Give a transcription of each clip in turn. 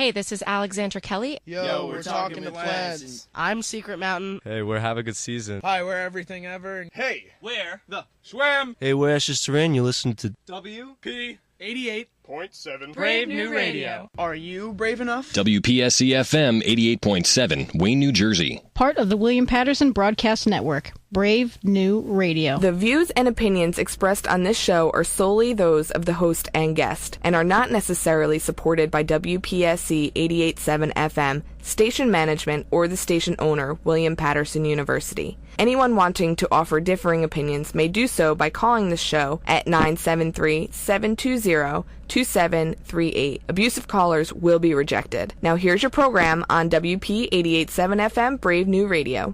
Hey, this is Alexandra Kelly. Yo, we're talking to plants. I'm Secret Mountain. Hey, we're Have a Good Season. Hi, we're Everything Ever. And hey, we're the Swam. Hey, we're Ashes Terrain. You listen to WP 88.7 Brave New Radio. Are you brave enough? WPSC-FM 88.7, Wayne, New Jersey. Part of the William Patterson Broadcast Network. Brave New Radio. The views and opinions expressed on this show are solely those of the host and guest and are not necessarily supported by WPSC 88.7 FM, station management, or the station owner, William Patterson University. Anyone wanting to offer differing opinions may do so by calling the show at 973-720-2738. Abusive callers will be rejected. Now here's your program on WP 88.7 FM, Brave New Radio.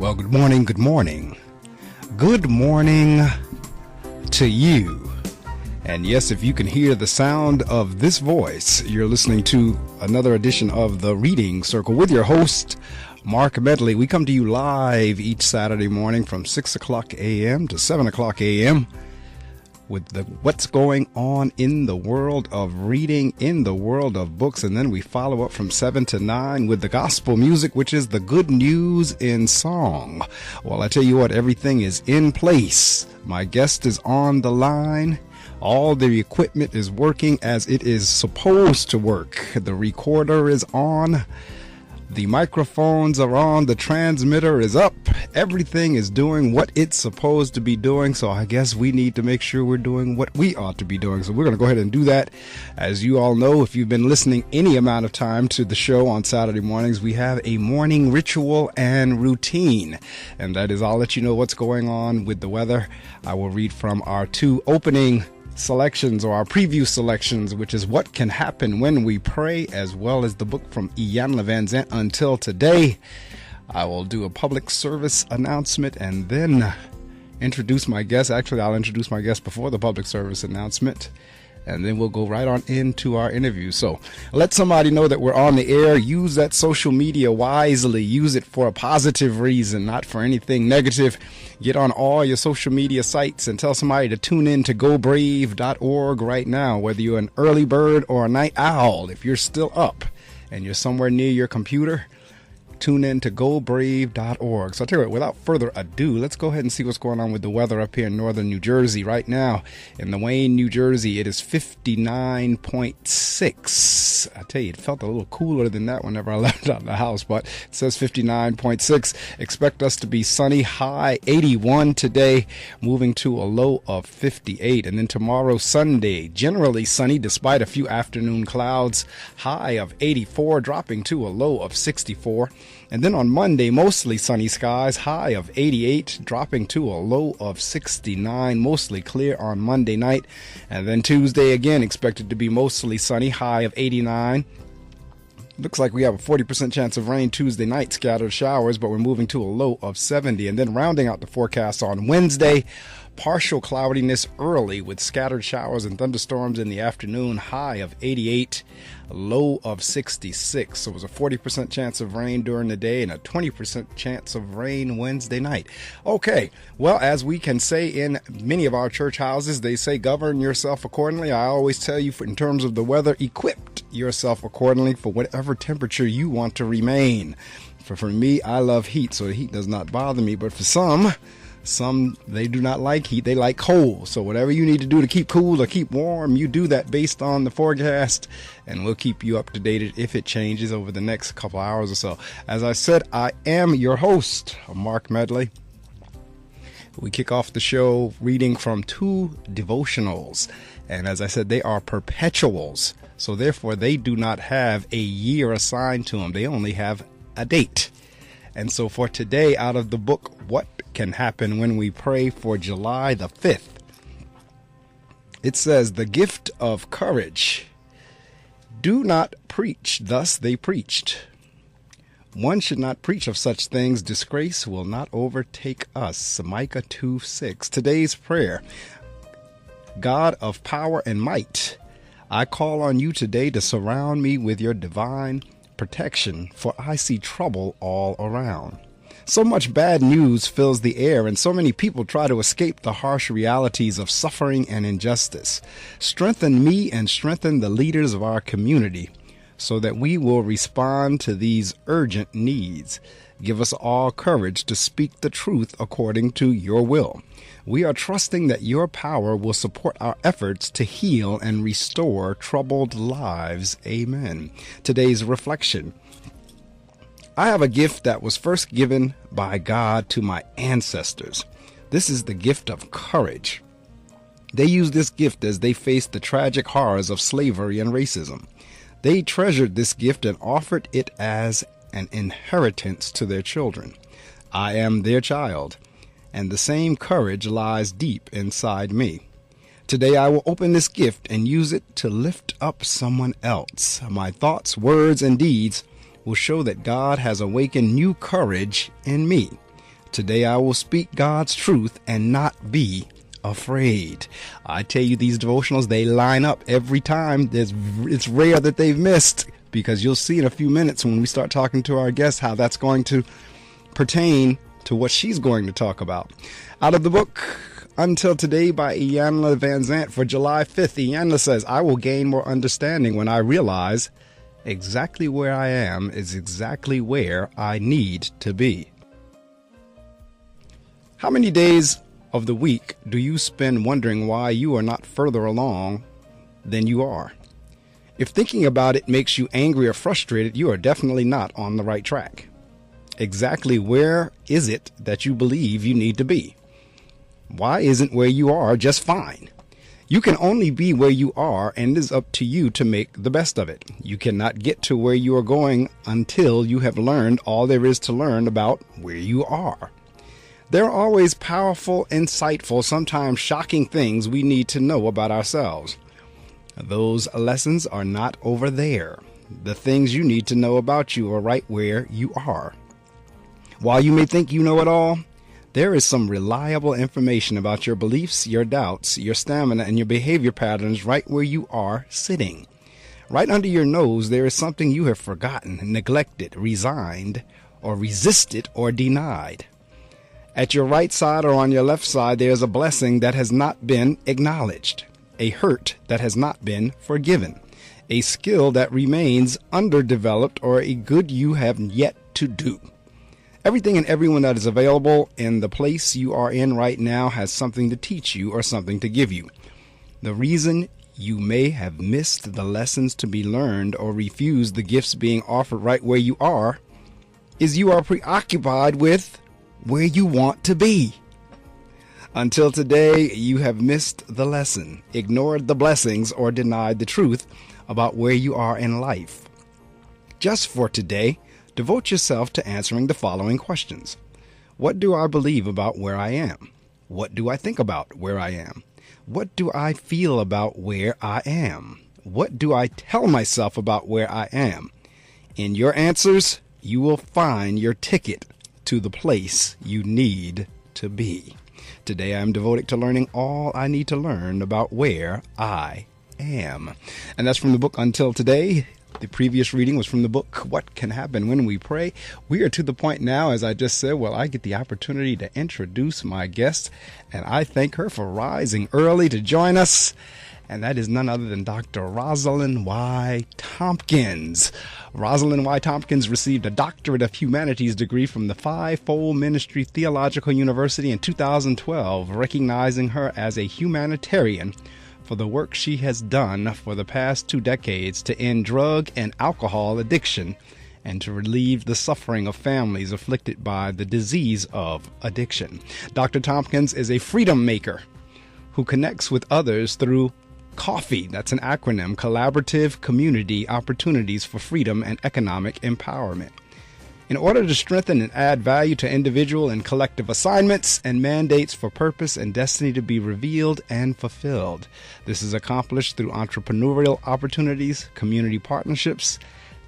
Well, good morning, good morning. Good morning to you. And yes, if you can hear the sound of this voice, you're listening to another edition of The Reading Circle with your host, Marc Medley. We come to you live each Saturday morning from 6 o'clock a.m. to 7 o'clock a.m. with what's going on in the world of reading, in the world of books, and then we follow up from 7 to 9 with the gospel music, which is the good news in song. Well, I tell you what, everything is in place. My guest is on the line. All the equipment is working as it is supposed to work. The recorder is on. The microphones are on, the transmitter is up, everything is doing what it's supposed to be doing, so I guess we need to make sure we're doing what we ought to be doing. So we're going to go ahead and do that. As you all know, if you've been listening any amount of time to the show on Saturday mornings, we have a morning ritual and routine, and that is, I'll let you know what's going on with the weather. I will read from our two opening selections, or our preview selections, which is What Can Happen When We Pray, as well as the book from Iyanla Vanzant, Until Today. I will do a public service announcement and then introduce my guest. Actually, I'll introduce my guest before the public service announcement, and then we'll go right on into our interview. So let somebody know that we're on the air. Use that social media wisely. Use it for a positive reason, not for anything negative. Get on all your social media sites and tell somebody to tune in to gobrave.org right now, whether you're an early bird or a night owl. If you're still up and you're somewhere near your computer, tune in to gobrave.org. So I'll tell you what, without further ado, let's go ahead and see what's going on with the weather up here in northern New Jersey. Right now in the Wayne, New Jersey, it is 59.6. I tell you, it felt a little cooler than that whenever I left out of the house, but it says 59.6. Expect us to be sunny, high 81 today, moving to a low of 58. And then tomorrow, Sunday, generally sunny despite a few afternoon clouds, high of 84, dropping to a low of 64. And then on Monday, mostly sunny skies, high of 88, dropping to a low of 69, mostly clear on Monday night. And then Tuesday, again, expected to be mostly sunny, high of 89. Looks like we have a 40% chance of rain Tuesday night, scattered showers, but we're moving to a low of 70. And then rounding out the forecast on Wednesday, partial cloudiness early with scattered showers and thunderstorms in the afternoon, high of 88, low of 66. So it was a 40% chance of rain during the day and a 20% chance of rain Wednesday night. Okay, well, as we can say in many of our church houses, they say govern yourself accordingly. I always tell you, in terms of the weather, equip yourself accordingly for whatever temperature you want to remain. For me, I love heat, so the heat does not bother me. But for some, they do not like heat. They like cold. So whatever you need to do to keep cool or keep warm, you do that based on the forecast, and we'll keep you up to date if it changes over the next couple hours or so. As I said, I am your host, Marc Medley. We kick off the show reading from two devotionals. And as I said, they are perpetuals. So therefore, they do not have a year assigned to them. They only have a date. And so for today, out of the book, What Can Happen When We Pray for July the 5th. It says, the gift of courage. Do not preach, thus they preached. One should not preach of such things. Disgrace will not overtake us. Micah 2:6. Today's prayer. God of power and might, I call on you today to surround me with your divine protection, for I see trouble all around. So much bad news fills the air, and so many people try to escape the harsh realities of suffering and injustice. Strengthen me and strengthen the leaders of our community so that we will respond to these urgent needs. Give us all courage to speak the truth according to your will. We are trusting that your power will support our efforts to heal and restore troubled lives. Amen. Today's reflection. I have a gift that was first given by God to my ancestors. This is the gift of courage. They used this gift as they faced the tragic horrors of slavery and racism. They treasured this gift and offered it as an inheritance to their children. I am their child, and the same courage lies deep inside me. Today I will open this gift and use it to lift up someone else. My thoughts, words, and deeds will show that God has awakened new courage in me. Today I will speak God's truth and not be afraid. I tell you, these devotionals, they line up every time. It's rare that they've missed, because you'll see in a few minutes when we start talking to our guest how that's going to pertain to what she's going to talk about. Out of the book Until Today by Iyanla Vanzant for July 5th, Iyanla says, I will gain more understanding when I realize exactly where I am is exactly where I need to be. How many days of the week do you spend wondering why you are not further along than you are? If thinking about it makes you angry or frustrated, you are definitely not on the right track. Exactly where is it that you believe you need to be? Why isn't where you are just fine? You can only be where you are, and it is up to you to make the best of it. You cannot get to where you are going until you have learned all there is to learn about where you are. There are always powerful, insightful, sometimes shocking things we need to know about ourselves. Those lessons are not over there. The things you need to know about you are right where you are. While you may think you know it all, there is some reliable information about your beliefs, your doubts, your stamina, and your behavior patterns right where you are sitting. Right under your nose, there is something you have forgotten, neglected, resigned, or resisted, or denied. At your right side or on your left side, there is a blessing that has not been acknowledged, a hurt that has not been forgiven, a skill that remains underdeveloped, or a good you have yet to do. Everything and everyone that is available in the place you are in right now has something to teach you or something to give you. The reason you may have missed the lessons to be learned or refused the gifts being offered right where you are is you are preoccupied with where you want to be. Until today, you have missed the lesson, ignored the blessings, or denied the truth about where you are in life. Just for today, devote yourself to answering the following questions. What do I believe about where I am? What do I think about where I am? What do I feel about where I am? What do I tell myself about where I am? In your answers, you will find your ticket to the place you need to be. Today I am devoted to learning all I need to learn about where I am. And that's from the book Until Today. The previous reading was from the book What Can Happen When We Pray. We are to the point now, as I just said, I get the opportunity to introduce my guest, and I thank her for rising early to join us. And that is none other than Dr. Rosalind Y. Tompkins. Rosalind Y. Tompkins received a Doctorate of Humanities degree from the Fivefold Ministry Theological University in 2012, recognizing her as a humanitarian for the work she has done for the past 2 decades to end drug and alcohol addiction and to relieve the suffering of families afflicted by the disease of addiction. Dr. Tompkins is a freedom maker who connects with others through COFFEE, that's an acronym, Collaborative Community Opportunities for Freedom and Economic Empowerment. in order to strengthen and add value to individual and collective assignments and mandates for purpose and destiny to be revealed and fulfilled. This is accomplished through entrepreneurial opportunities, community partnerships,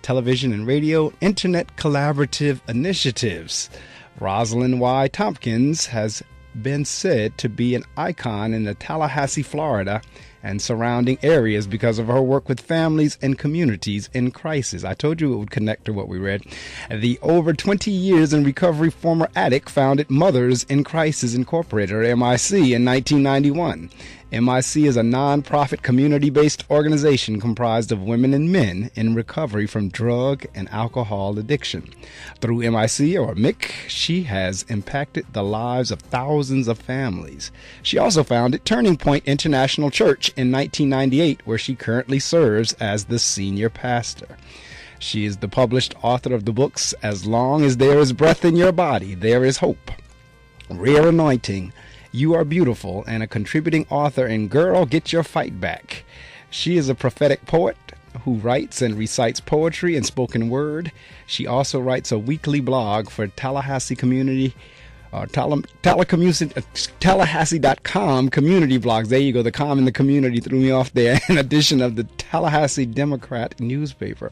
television and radio, internet collaborative initiatives. Rosalind Tompkins has been said to be an icon in the Tallahassee, Florida, and surrounding areas because of her work with families and communities in crisis. I told you it would connect to what we read. The over 20 years in recovery former addict founded Mothers in Crisis Incorporated, or MIC, in 1991. MIC is a non-profit community-based organization comprised of women and men in recovery from drug and alcohol addiction. Through MIC, or MIC, she has impacted the lives of thousands of families. She also founded Turning Point International Church in 1998, where she currently serves as the senior pastor. She is the published author of the books As Long as There Is Breath in Your Body, There Is Hope, Rare Anointing, You Are Beautiful, and a contributing author in Girl, Get Your Fight Back. She is a prophetic poet who writes and recites poetry and spoken word. She also writes a weekly blog for Tallahassee Community, Tallahassee.com community blogs. There you go. The com in the community threw me off there. In addition of the Tallahassee Democrat newspaper.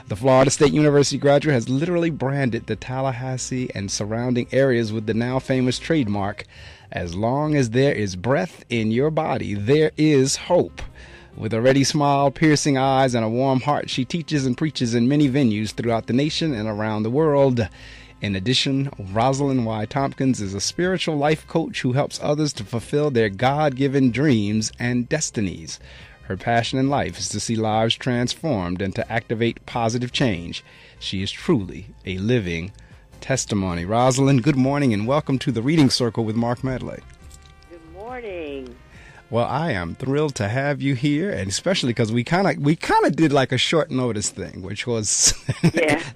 The Florida State University graduate has literally branded the Tallahassee and surrounding areas with the now famous trademark, As long as there is breath in your body, there is hope. With a ready smile, piercing eyes, and a warm heart, she teaches and preaches in many venues throughout the nation and around the world. In addition, Rosalind Tompkins is a spiritual life coach who helps others to fulfill their God-given dreams and destinies. Her passion in life is to see lives transformed and to activate positive change. She is truly a living testimony. Rosalind, good morning and welcome to the Reading Circle with Marc Medley. Good morning. Well, I am thrilled to have you here, and especially because we kind of did like a short notice thing, which was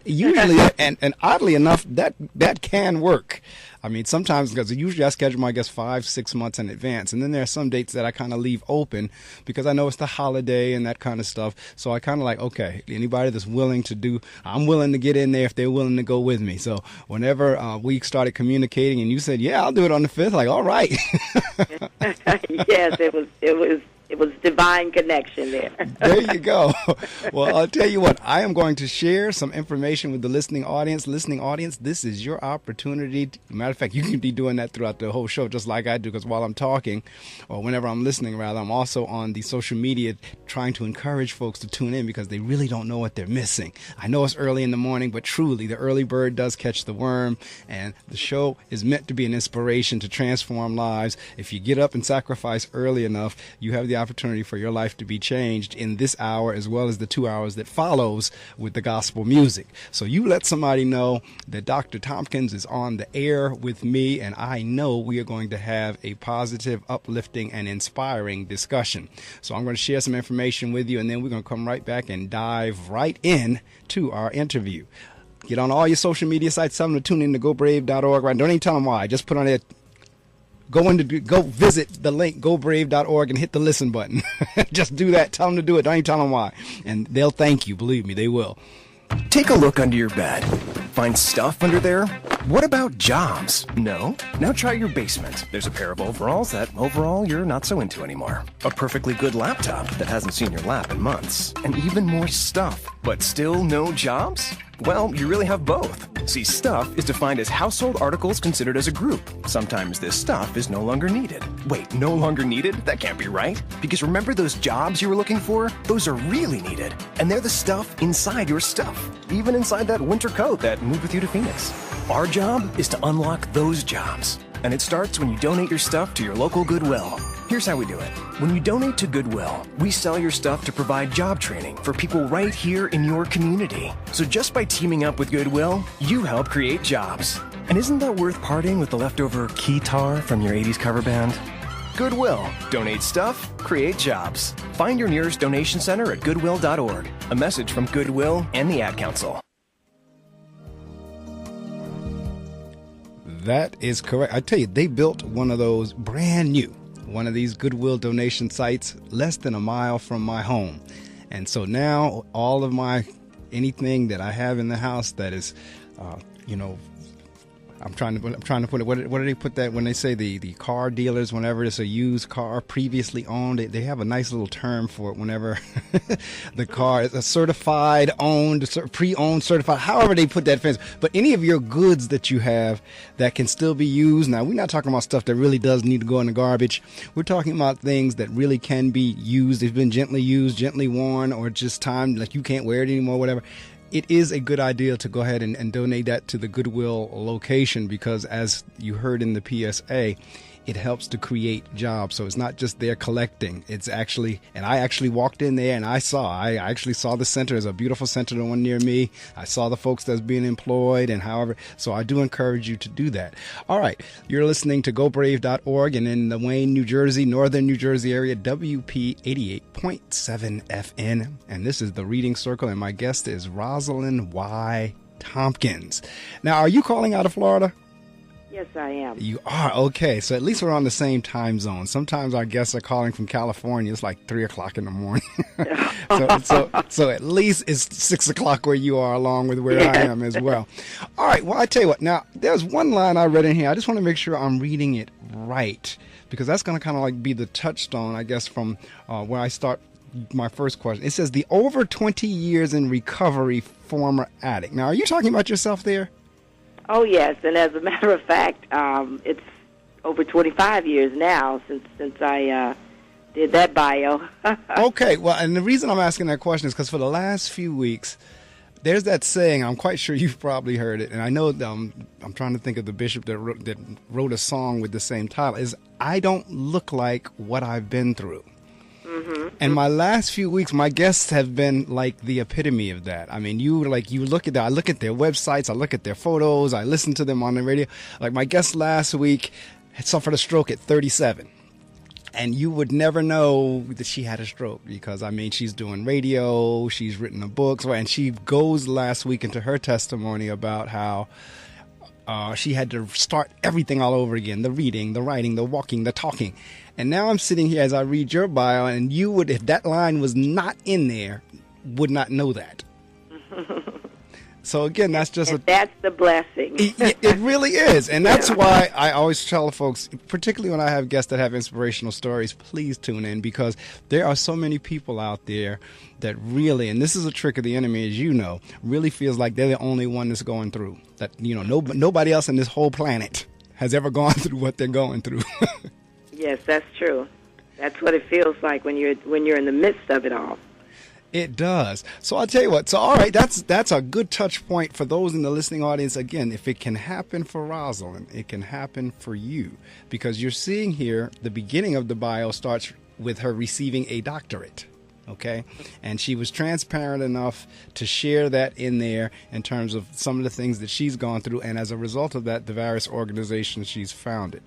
usually and oddly enough that can work. I mean, sometimes because usually I schedule my guests 5-6 months in advance, and then there are some dates that I kind of leave open because I know it's the holiday and that kind of stuff. So I kind of like, okay, anybody that's willing to do, I'm willing to get in there if they're willing to go with me. So whenever we started communicating, and you said, yeah, I'll do it on the 5th, like, all right. Yes, it was divine connection there. There you go. Well, I'll tell you what, I am going to share some information with the listening audience. Listening audience, this is your opportunity. Matter of fact, you can be doing that throughout the whole show, just like I do, because while I'm talking, or whenever I'm listening, rather, I'm also on the social media trying to encourage folks to tune in because they really don't know what they're missing. I know it's early in the morning, but truly, the early bird does catch the worm, and the show is meant to be an inspiration to transform lives. If you get up and sacrifice early enough, you have the opportunity for your life to be changed in this hour as well as the 2 hours that follows with the gospel music. So you let somebody know that Dr. Tompkins is on the air with me, and I know we are going to have a positive, uplifting, and inspiring discussion. So I'm going to share some information with you, and then we're going to come right back and dive right in to our interview. Get on all your social media sites. Tell them to tune in to GoBrave.org. Right? Don't even tell them why. Just put on it. Go visit the link, gobrave.org, and hit the listen button. Just do that. Tell them to do it. Don't even tell them why. And they'll thank you. Believe me, they will. Take a look under your bed. Find stuff under there? What about jobs? No? Now try your basement. There's a pair of overalls that overall you're not so into anymore. A perfectly good laptop that hasn't seen your lap in months. And even more stuff. But still no jobs? Well, you really have both. See, stuff is defined as household articles considered as a group. Sometimes this stuff is no longer needed. Wait, no longer needed? That can't be right. Because remember those jobs you were looking for? Those are really needed. And they're the stuff inside your stuff. Even inside that winter coat that moved with you to Phoenix. Our job is to unlock those jobs. And it starts when you donate your stuff to your local Goodwill. Here's how we do it. When you donate to Goodwill, we sell your stuff to provide job training for people right here in your community. So just by teaming up with Goodwill, you help create jobs. And isn't that worth parting with the leftover keytar from your 80s cover band? Goodwill. Donate stuff, create jobs. Find your nearest donation center at goodwill.org. A message from Goodwill and the Ad Council. That is correct. I tell you, they built one of those brand new. One of these Goodwill donation sites less than a mile from my home. And so now all of anything that I have in the house that is I'm trying to put it. What do they put that when they say the car dealers? Whenever it's a used car previously owned, they have a nice little term for it. Whenever the car is a certified, owned, pre-owned, certified, however they put that fancy. But any of your goods that you have that can still be used. Now, we're not talking about stuff that really does need to go in the garbage. We're talking about things that really can be used. They've been gently used, gently worn, or just time like you can't wear it anymore, whatever. It is a good idea to go ahead and donate that to the Goodwill location because, as you heard in the PSA, it helps to create jobs. So it's not just there collecting. It's actually, and I actually walked in there and I actually saw the center. There's a beautiful center, the one near me. I saw the folks that's being employed and however. So I do encourage you to do that. All right. You're listening to GoBrave.org and in the Wayne, New Jersey, northern New Jersey area, WP 88.7 FN. And this is the Reading Circle. And my guest is Rosalind Tompkins. Now, are you calling out of Florida? Yes, I am. You are? Okay. So at least we're on the same time zone. Sometimes our guests are calling from California. It's like 3 o'clock in the morning. so at least it's 6 o'clock where you are, along with where I am as well. All right. Well, I tell you what. Now, there's one line I read in here. I just want to make sure I'm reading it right because that's going to kind of like be the touchstone, I guess, from where I start my first question. It says the over 20 years in recovery former addict. Now, are you talking about yourself there? Oh, yes, and as a matter of fact, it's over 25 years now since I did that bio. Okay, well, and the reason I'm asking that question is because for the last few weeks, there's that saying, I'm quite sure you've probably heard it, and I know I'm trying to think of the bishop that wrote a song with the same title, is I don't look like what I've been through. And my last few weeks, my guests have been like the epitome of that. I mean, you look at I look at their websites, I look at their photos, I listen to them on the radio. Like my guest last week had suffered a stroke at 37. And you would never know that she had a stroke because, I mean, she's doing radio, she's written a book. And she goes last week into her testimony about how she had to start everything all over again. The reading, the writing, the walking, the talking. And now I'm sitting here as I read your bio, and you would, if that line was not in there, would not know that. So again, that's that's the blessing. It really is. And that's why I always tell folks, particularly when I have guests that have inspirational stories, please tune in because there are so many people out there that really, and this is a trick of the enemy, as you know, really feels like they're the only one that's going through. That, nobody else on this whole planet has ever gone through what they're going through. Yes, that's true. That's what it feels like when you're in the midst of it all. It does. So I'll tell you what. So all right, that's a good touch point for those in the listening audience. Again, if it can happen for Rosalind, it can happen for you because you're seeing here the beginning of the bio starts with her receiving a doctorate. Okay, and she was transparent enough to share that in there in terms of some of the things that she's gone through, and as a result of that, the various organizations she's founded.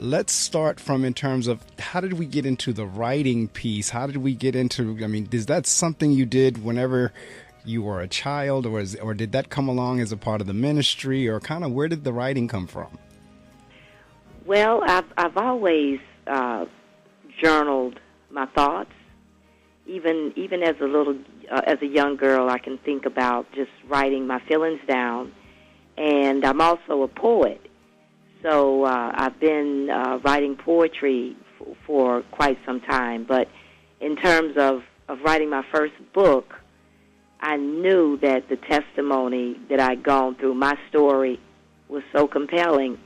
Let's start from in terms of how did we get into the writing piece? How did we get into, I mean, is that something you did whenever you were a child or did that come along as a part of the ministry or kind of where did the writing come from? Well, I've always journaled my thoughts. Even as a young girl, I can think about just writing my feelings down. And I'm also a poet. So I've been writing poetry for quite some time. But in terms of writing my first book, I knew that the testimony that I'd gone through, my story, was so compelling.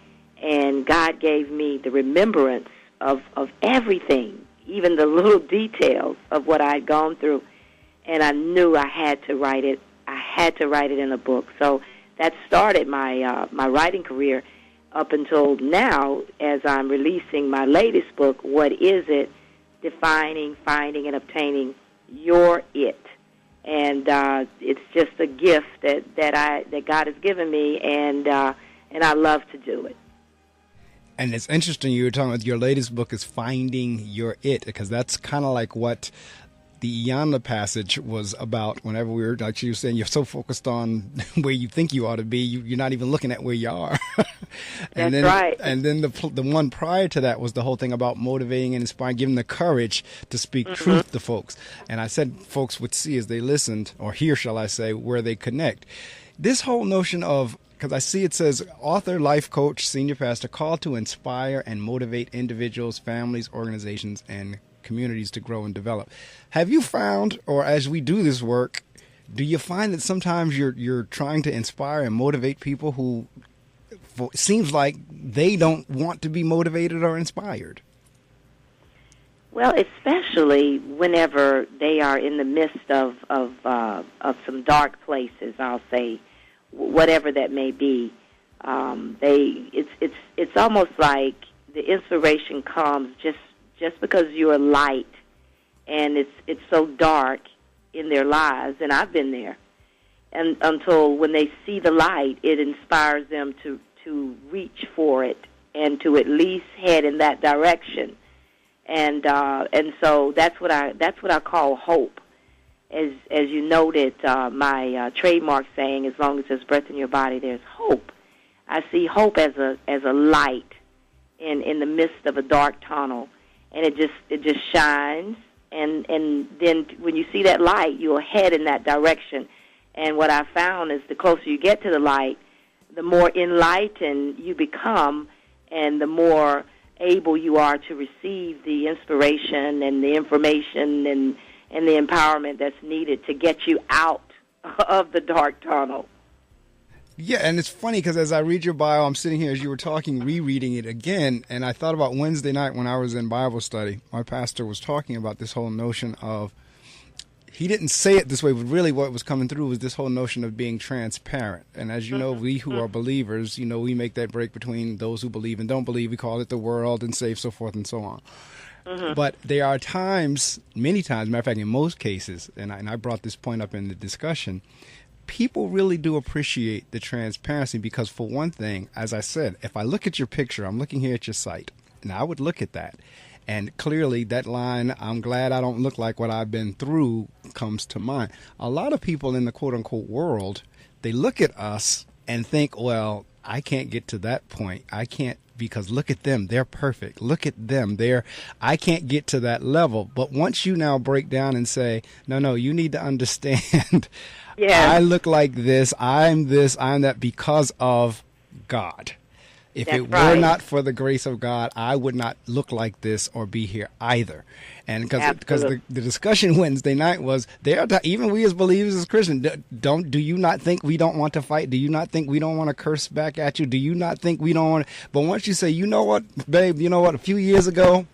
And God gave me the remembrance of everything, even the little details of what I'd gone through. And I knew I had to write it. I had to write it in a book. So that started my writing career. Up until now, as I'm releasing my latest book, What Is It? Defining, Finding, and Obtaining Your It. And it's just a gift that God has given me, and I love to do it. And it's interesting you were talking about your latest book is Finding Your It, because that's kind of like what the Iyanla passage was about whenever we were, like you were saying, you're so focused on where you think you ought to be, you're not even looking at where you are. That's right. And then the one prior to that was the whole thing about motivating and inspiring, giving the courage to speak truth to folks. And I said folks would see as they listened, or hear, shall I say, where they connect. This whole notion of because I see it says author, life coach, senior pastor, called to inspire and motivate individuals, families, organizations, and communities to grow and develop. Have you found, or as we do this work, do you find that sometimes you're trying to inspire and motivate people who seems like they don't want to be motivated or inspired? Well, especially whenever they are in the midst of some dark places, I'll say, whatever that may be. It's almost like the inspiration comes just because you're light, and it's so dark in their lives, and I've been there. And until when they see the light, it inspires them to reach for it and to at least head in that direction. And so that's what I call hope. As you noted, my trademark saying, "As long as there's breath in your body, there's hope." I see hope as a light in the midst of a dark tunnel, and it just shines. And then when you see that light, you'll head in that direction. And what I found is the closer you get to the light, the more enlightened you become, and the more able you are to receive the inspiration and the information and the empowerment that's needed to get you out of the dark tunnel. Yeah, and it's funny because as I read your bio, I'm sitting here as you were talking, rereading it again, and I thought about Wednesday night when I was in Bible study. My pastor was talking about this whole notion of, he didn't say it this way, but really what was coming through was this whole notion of being transparent. And as you know, we who are believers, we make that break between those who believe and don't believe. We call it the world and safe, so forth and so on. But there are times, many times, matter of fact, in most cases, and I brought this point up in the discussion, people really do appreciate the transparency because, for one thing, as I said, if I look at your picture, I'm looking here at your site, and I would look at that. And clearly that line, "I'm glad I don't look like what I've been through," comes to mind. A lot of people in the quote-unquote world, they look at us and think, well, I can't get to that point. I can't, because look at them. They're perfect. Look at them. I can't get to that level. But once you now break down and say, no, you need to understand, I look like this, I'm that because of God. If That's it were not for the grace of God, I would not look like this or be here either. And because the discussion Wednesday night was, even we as believers, as Christians, do you not think we don't want to fight? Do you not think we don't want to curse back at you? Do you not think we don't want to? But once you say, you know what, babe, a few years ago,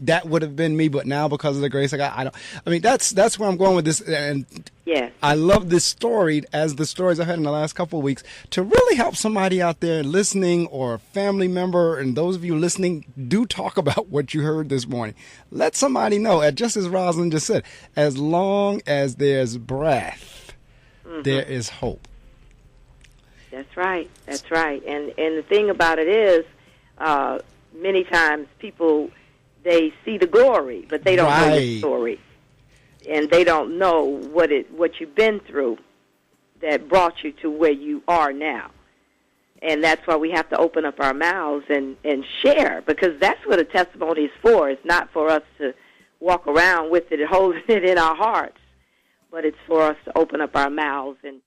that would have been me, but now because of the grace of God, that's where I'm going with this. And yes, I love this story, as the stories I've had in the last couple of weeks, to really help somebody out there listening or a family member, and those of you listening, do talk about what you heard this morning. Let somebody know, just as Rosalind just said, as long as there's breath, there is hope. That's right. And the thing about it is, many times people, they see the glory, but they don't know the story, and they don't know what you've been through that brought you to where you are now. And that's why we have to open up our mouths and share, because that's what a testimony is for. It's not for us to walk around with it and holding it in our hearts, but it's for us to open up our mouths and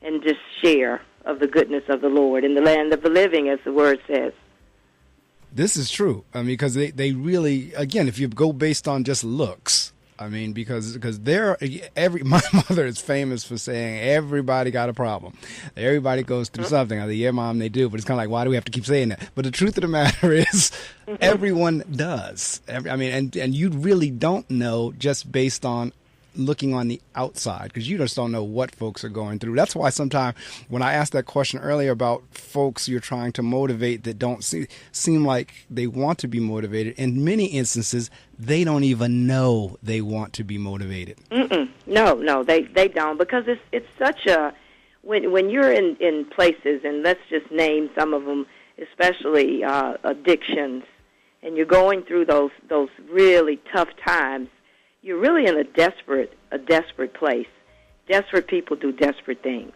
and just share of the goodness of the Lord in the land of the living, as the word says. This is true. Because they really, again, if you go based on just looks, because my mother is famous for saying everybody got a problem. Everybody goes through something. I say, yeah, Mom, they do. But it's kind of like, why do we have to keep saying that? But the truth of the matter is, everyone does. And you really don't know just based on looking on the outside, because you just don't know what folks are going through. That's why sometimes when I asked that question earlier about folks you're trying to motivate that don't seem like they want to be motivated, in many instances they don't even know they want to be motivated. No, they don't, because it's such a, when you're in places, and let's just name some of them, especially addictions, and you're going through those really tough times, you're really in a desperate place. Desperate people do desperate things.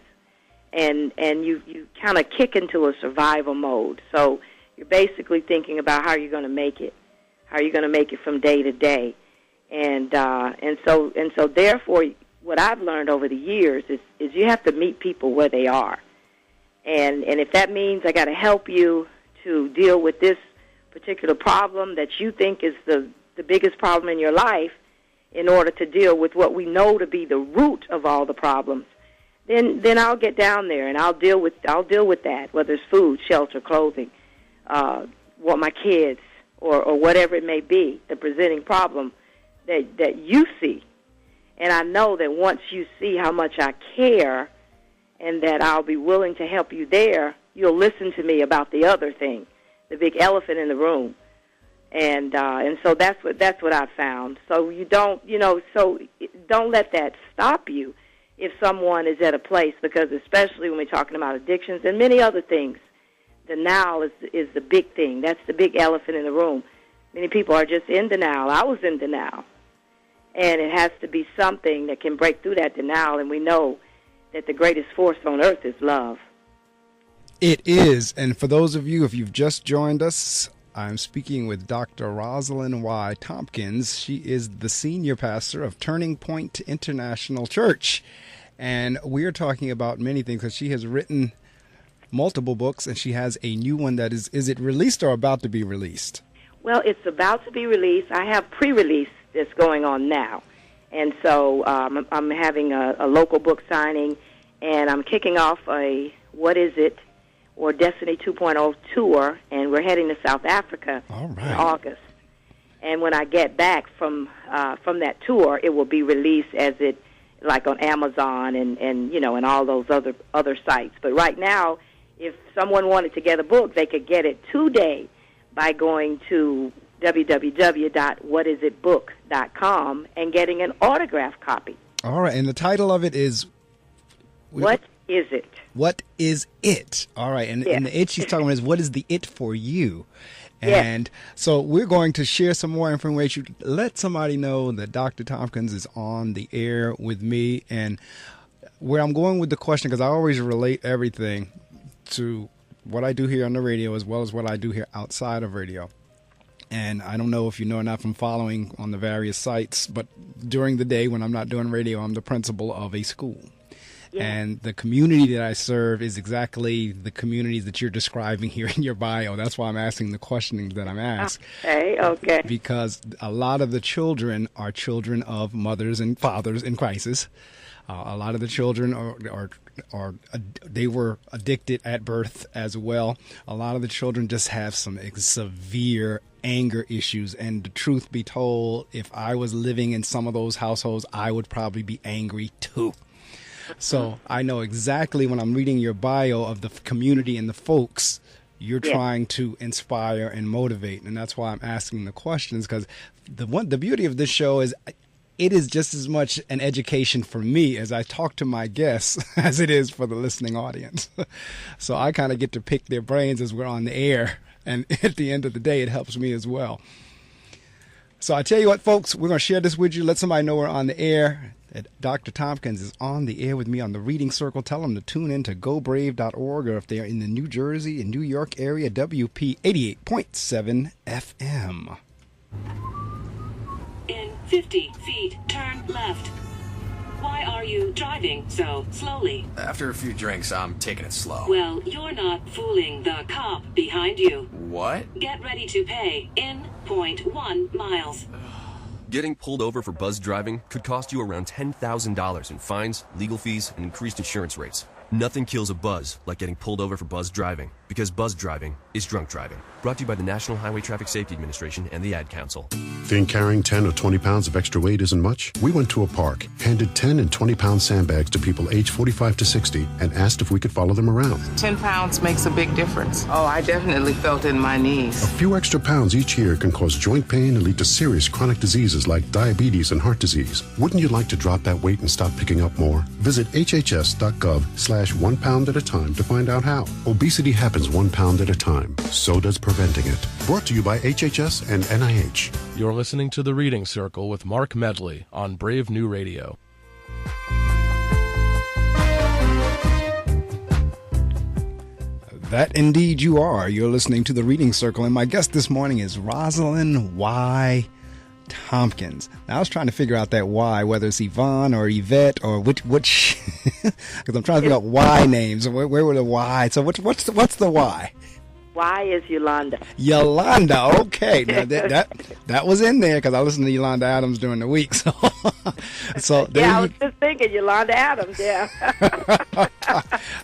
And you kind of kick into a survival mode. So you're basically thinking about how you're going to make it. How are you going to make it from day to day? And so therefore, what I've learned over the years is you have to meet people where they are. And if that means I got to help you to deal with this particular problem that you think is the biggest problem in your life, in order to deal with what we know to be the root of all the problems, then I'll get down there and I'll deal with that, whether it's food, shelter, clothing, what my kids, or whatever it may be, the presenting problem that you see. And I know that once you see how much I care and that I'll be willing to help you there, you'll listen to me about the other thing, the big elephant in the room. And so that's what I've found. So don't let that stop you if someone is at a place, because especially when we're talking about addictions and many other things, denial is the big thing. That's the big elephant in the room. Many people are just in denial. I was in denial. And it has to be something that can break through that denial, and we know that the greatest force on earth is love. It is. And for those of you, if you've just joined us, I'm speaking with Dr. Rosalind Tompkins. She is the senior pastor of Turning Point International Church. And we're talking about many things, because she has written multiple books, and she has a new one that is it released or about to be released? Well, it's about to be released. I have pre-release that's going on now. And so I'm having a local book signing, and I'm kicking off a What Is It? Or Destiny 2.0 tour, and we're heading to South Africa in August. And when I get back from that tour, it will be released as it, like on Amazon and all those other sites. But right now, if someone wanted to get a book, they could get it today by going to www.whatisitbook.com and getting an autographed copy. All right, and the title of it is What Is It? What is it? All right, and the it she's talking about is what is the it for you? And so we're going to share some more information. Let somebody know that Dr. Tompkins is on the air with me, and where I'm going with the question, because I always relate everything to what I do here on the radio as well as what I do here outside of radio. And I don't know if you know or not from following on the various sites, but during the day when I'm not doing radio, I'm the principal of a school. Yeah. And the community that I serve is exactly the communities that you're describing here in your bio. That's why I'm asking the questioning that I'm asked. Okay. Because a lot of the children are children of mothers and fathers in crisis. A lot of the children they were addicted at birth as well. A lot of the children just have some severe anger issues. And the truth be told, if I was living in some of those households, I would probably be angry too. So I know exactly when I'm reading your bio of the community and the folks you're trying to inspire and motivate. And that's why I'm asking the questions, because the beauty of this show is it is just as much an education for me as I talk to my guests as it is for the listening audience. So I kind of get to pick their brains as we're on the air. And at the end of the day, it helps me as well. So I tell you what, folks, we're going to share this with you. Let somebody know we're on the air. Dr. Tompkins is on the air with me on the Reading Circle. Tell them to tune in to gobrave.org, or if they are in the New Jersey and New York area, WP 88.7 FM. In 50 feet, turn left. Why are you driving so slowly? After a few drinks, I'm taking it slow. Well, you're not fooling the cop behind you. What? Get ready to pay in 0.1 miles. Getting pulled over for buzz driving could cost you around $10,000 in fines, legal fees, and increased insurance rates. Nothing kills a buzz like getting pulled over for buzz driving, because buzz driving is drunk driving. Brought to you by the National Highway Traffic Safety Administration and the Ad Council. Think carrying 10 or 20 pounds of extra weight isn't much? We went to a park, handed 10 and 20-pound sandbags to people aged 45 to 60, and asked if we could follow them around. 10 pounds makes a big difference. Oh, I definitely felt it in my knees. A few extra pounds each year can cause joint pain and lead to serious chronic diseases like diabetes and heart disease. Wouldn't you like to drop that weight and stop picking up more? Visit hhs.gov/1 pound at a time to find out how. Obesity happens 1 pound at a time. So does preventing it. Brought to you by HHS and NIH. You're listening to The Reading Circle with Marc Medley on Brave New Radio. That indeed you are. You're listening to The Reading Circle, and my guest this morning is Rosalind Tompkins. Now, I was trying to figure out that Y, whether it's Yvonne or Yvette or which because I'm trying to figure out Y names. Where were the Y? So what's the Y? Y is Yolanda. Yolanda, okay. Now that was in there because I listened to Yolanda Adams during the week. So yeah, I was just thinking Yolanda Adams. Yeah.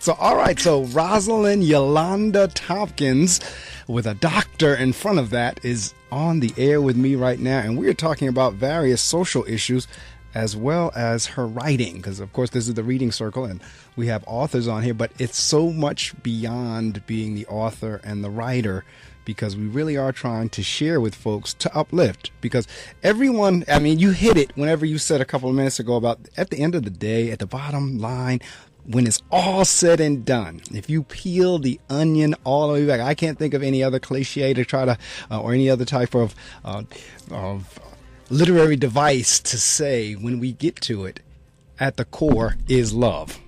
So all right. So Rosalind Yolanda Tompkins, with a doctor in front of that, is on the air with me right now, and we're talking about various social issues as well as her writing, because of course this is the Reading Circle and we have authors on here, but it's so much beyond being the author and the writer, because we really are trying to share with folks to uplift, because everyone, I mean, you hit it whenever you said a couple of minutes ago about at the end of the day, at the bottom line, when it's all said and done, if you peel the onion all the way back, I can't think of any other cliche to try to, or any other type of literary device to say when we get to it, at the core is love.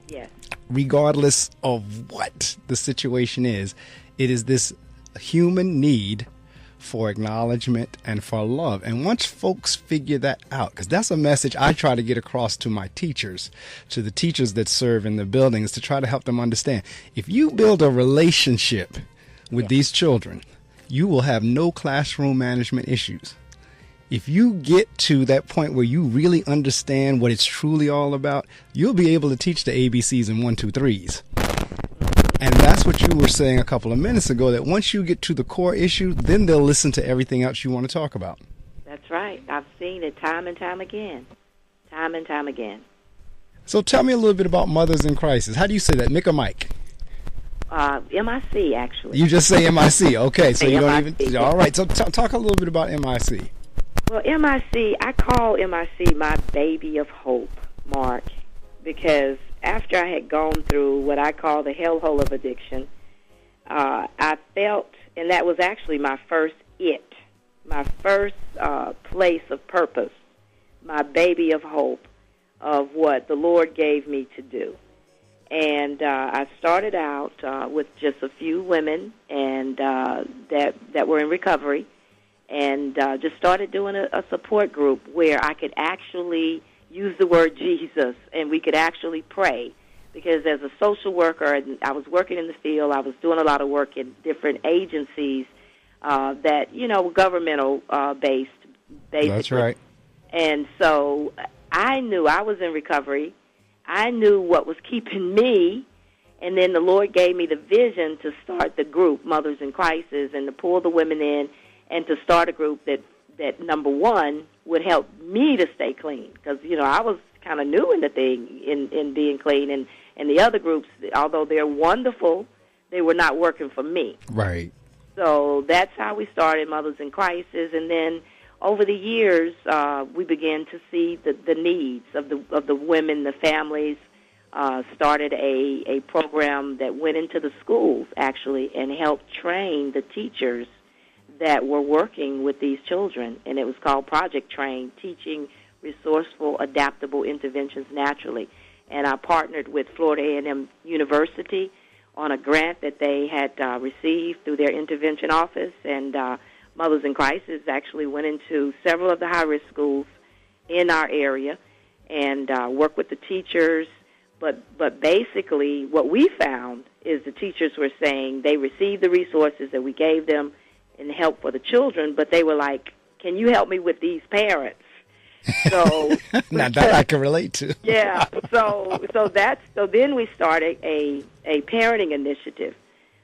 Yes. Regardless of what the situation is, it is this human need for acknowledgement and for love. And once folks figure that out, because that's a message I try to get across to my teachers, to the teachers that serve in the buildings, to try to help them understand. If you build a relationship with these children, you will have no classroom management issues. If you get to that point where you really understand what it's truly all about, you'll be able to teach the ABCs and 1, 2, 3s. And that's what you were saying a couple of minutes ago, that once you get to the core issue, then they'll listen to everything else you want to talk about. That's right. I've seen it time and time again. Time and time again. So tell me a little bit about Mothers in Crisis. How do you say that, Mick or Mike? MIC, actually. You just say MIC. Okay, so you don't MIC. even... All right, so talk a little bit about MIC. Well, MIC, I call MIC my baby of hope, Mark, because after I had gone through what I call the hellhole of addiction, I felt, and that was actually my first my first place of purpose, my baby of hope of what the Lord gave me to do. And I started out with just a few women and that were in recovery, and just started doing a support group where I could actually use the word Jesus and we could actually pray. Because as a social worker, I was working in the field, I was doing a lot of work in different agencies that, were governmental based, basically. That's right. And so I knew I was in recovery. I knew what was keeping me, and then the Lord gave me the vision to start the group, Mothers in Crisis, and to pull the women in and to start a group that number one, would help me to stay clean. Because, I was kind of new in the thing, in being clean. And the other groups, although they're wonderful, they were not working for me. Right. So that's how we started Mothers in Crisis. And then over the years, we began to see the needs of the women, the families. Started a program that went into the schools, actually, and helped train the teachers that were working with these children. And it was called Project Train, Teaching Resourceful, Adaptable Interventions Naturally. And I partnered with Florida A&M University on a grant that they had received through their intervention office. And Mothers in Crisis actually went into several of the high-risk schools in our area and worked with the teachers. But basically what we found is the teachers were saying they received the resources that we gave them and help for the children, but they were like, can you help me with these parents? So now that I can relate to. Yeah. So then we started a parenting initiative,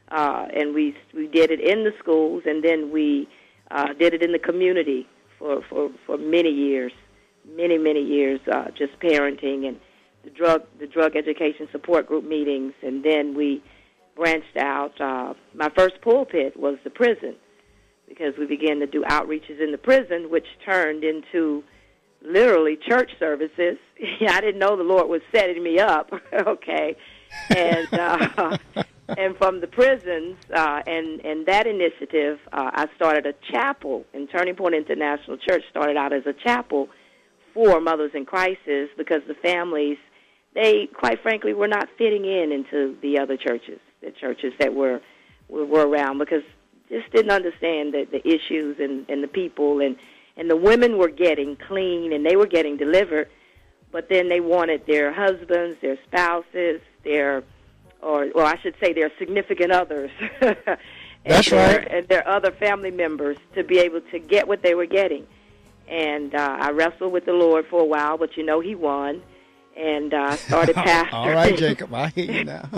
and we did it in the schools, and then we did it in the community for many years, just parenting and the drug education support group meetings, and then we branched out. My first pulpit was the prison, because we began to do outreaches in the prison, which turned into literally church services. I didn't know the Lord was setting me up, okay? And And from the prisons and that initiative, I started a chapel, and Turning Point International Church started out as a chapel for mothers in crisis because the families, they, quite frankly, were not fitting into the other churches, the churches that were around, because just didn't understand the issues and the people, and the women were getting clean and they were getting delivered, but then they wanted their husbands, their spouses, their significant others. That's right. And their other family members to be able to get what they were getting. And I wrestled with the Lord for a while, but He won. And started pastoring. All right, Jacob, I hear you now.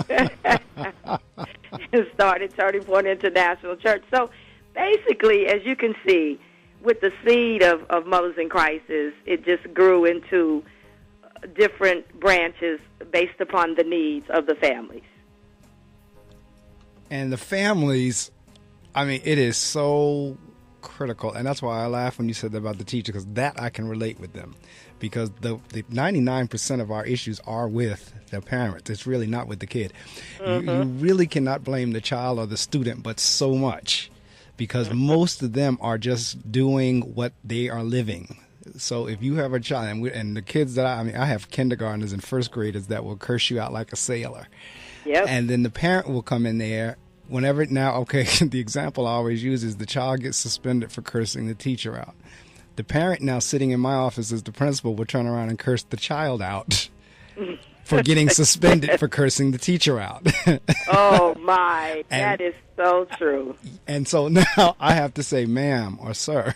And started Turning Point International Church. So basically, as you can see, with the seed of Mothers in Crisis, it just grew into different branches based upon the needs of the families. And the families, I mean, it is so critical. And that's why I laugh when you said that about the teacher, because that I can relate with them. Because the 99% of our issues are with the parents. It's really not with the kid. Mm-hmm. You really cannot blame the child or the student, but so much. Because most of them are just doing what they are living. So if you have a child, and the kids that I have kindergartners and first graders that will curse you out like a sailor. Yep. And then the parent will come in there whenever, the example I always use is the child gets suspended for cursing the teacher out. The parent now sitting in my office as the principal will turn around and curse the child out for getting suspended for cursing the teacher out. Oh, my. That is so true. And so now I have to say, ma'am or sir,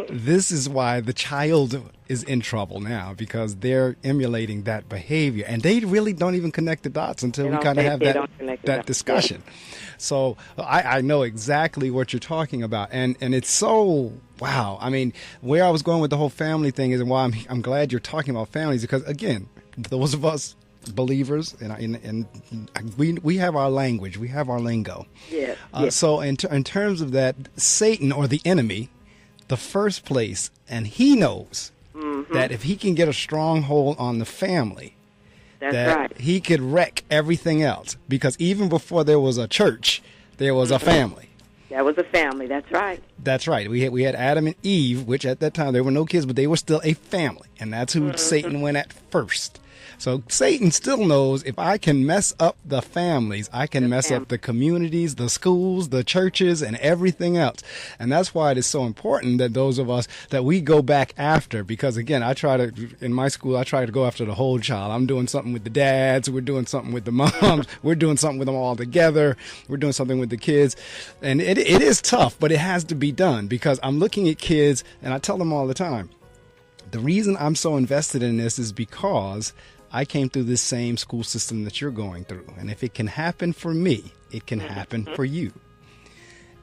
this is why the child is in trouble now, because they're emulating that behavior. And they really don't even connect the dots until we kind of have that discussion. So I know exactly what you're talking about. And it's so, wow. I mean, where I was going with the whole family thing is why I'm glad you're talking about families, because, again, those of us believers, and we have our language, we have our lingo. Yes. So in terms of that, Satan, or the enemy, the first place, and he knows that if he can get a stronghold on the family, that's right, he could wreck everything else. Because even before there was a church, there was a family. That was a family. That's right. That's right. We had Adam and Eve, which at that time there were no kids, but they were still a family, and that's who Satan went at first. So Satan still knows if I can mess up the families, I can mess up the communities, the schools, the churches, and everything else. And that's why it is so important that those of us, that we go back after, because again, in my school, I try to go after the whole child. I'm doing something with the dads, we're doing something with the moms, we're doing something with them all together, we're doing something with the kids. And it is tough, but it has to be done, because I'm looking at kids, and I tell them all the time, the reason I'm so invested in this is because I came through this same school system that you're going through. And if it can happen for me, it can happen for you.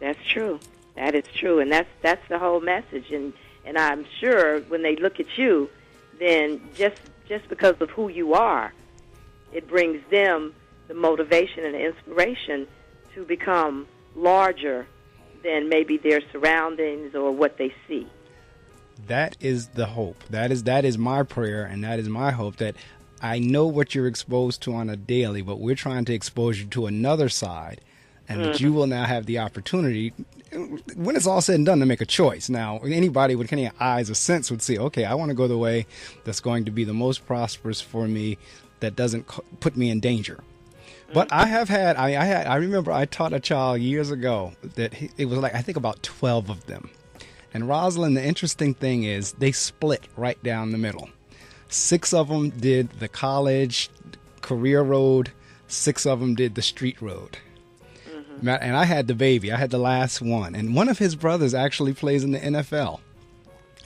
That's true. That is true. And that's the whole message. And I'm sure when they look at you, then just because of who you are, it brings them the motivation and the inspiration to become larger than maybe their surroundings or what they see. That is the hope. That is my prayer, and that is my hope, that I know what you're exposed to on a daily, but we're trying to expose you to another side, and that you will now have the opportunity, when it's all said and done, to make a choice. Now, anybody with any eyes or sense would say, okay, I want to go the way that's going to be the most prosperous for me, that doesn't put me in danger. But I remember I taught a child years ago that it was like, I think about 12 of them. And Rosalind, the interesting thing is they split right down the middle. 6 of them did the college career road. 6 of them did the street road. And I had the baby. I had the last one. And one of his brothers actually plays in the NFL.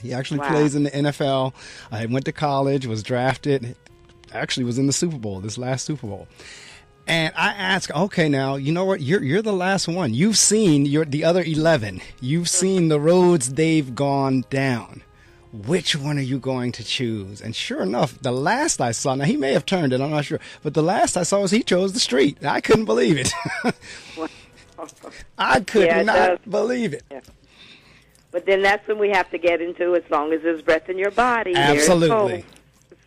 He actually plays in the NFL. I went to college, was drafted, actually was in the Super Bowl, this last Super Bowl. And I asked, okay, now, you know what? You're the last one. You've seen the other 11. You've seen the roads they've gone down. Which one are you going to choose? And sure enough, the last I saw, now he may have turned it, I'm not sure, but the last I saw was he chose the street. I couldn't believe it. I could not believe it. Yeah. But then that's when we have to get into, as long as there's breath in your body. Absolutely.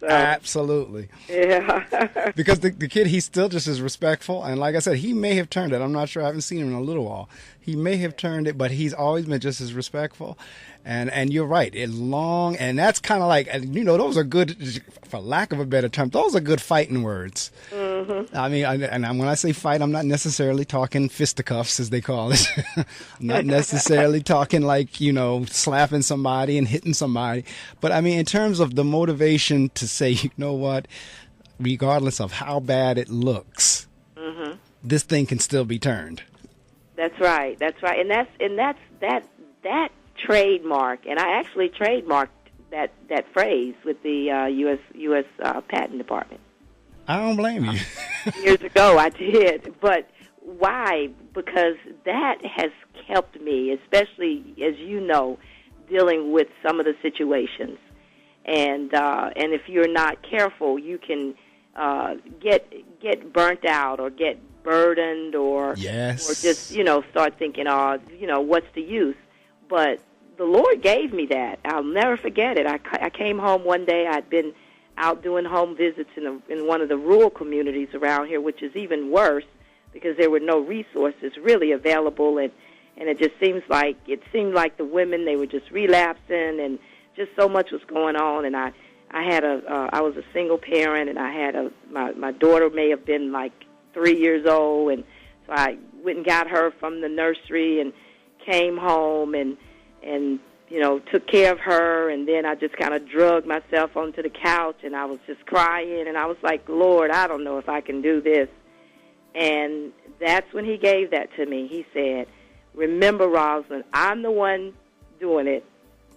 So, absolutely. Yeah. Because the kid, he's still just as respectful. And like I said, he may have turned it. I'm not sure. I haven't seen him in a little while. He may have turned it, but he's always been just as respectful. And you're right. It's long. And that's kind of like, those are good, for lack of a better term, those are good fighting words. Mm-hmm. I mean, when I say fight, I'm not necessarily talking fisticuffs, as they call it. I'm not necessarily talking like, slapping somebody and hitting somebody. But I mean, in terms of the motivation to say, you know what, regardless of how bad it looks, mm-hmm. this thing can still be turned. That's right. And that trademark, and I actually trademarked that phrase with the U.S. Patent Department. I don't blame you. Years ago, I did. But why? Because that has helped me, especially, as you know, dealing with some of the situations. And if you're not careful, you can get burnt out or get burdened or just start thinking, what's the use? But the Lord gave me that. I'll never forget it. I came home one day. I'd been out doing home visits in one of the rural communities around here, which is even worse because there were no resources really available, and it just seemed like the women, they were just relapsing, and just so much was going on. And I was a single parent, and I had my daughter may have been like 3 years old, and so I went and got her from the nursery and came home and took care of her, and then I just kind of drugged myself onto the couch, and I was just crying, and I was like, Lord, I don't know if I can do this. And that's when he gave that to me. He said, remember, Rosalind, I'm the one doing it.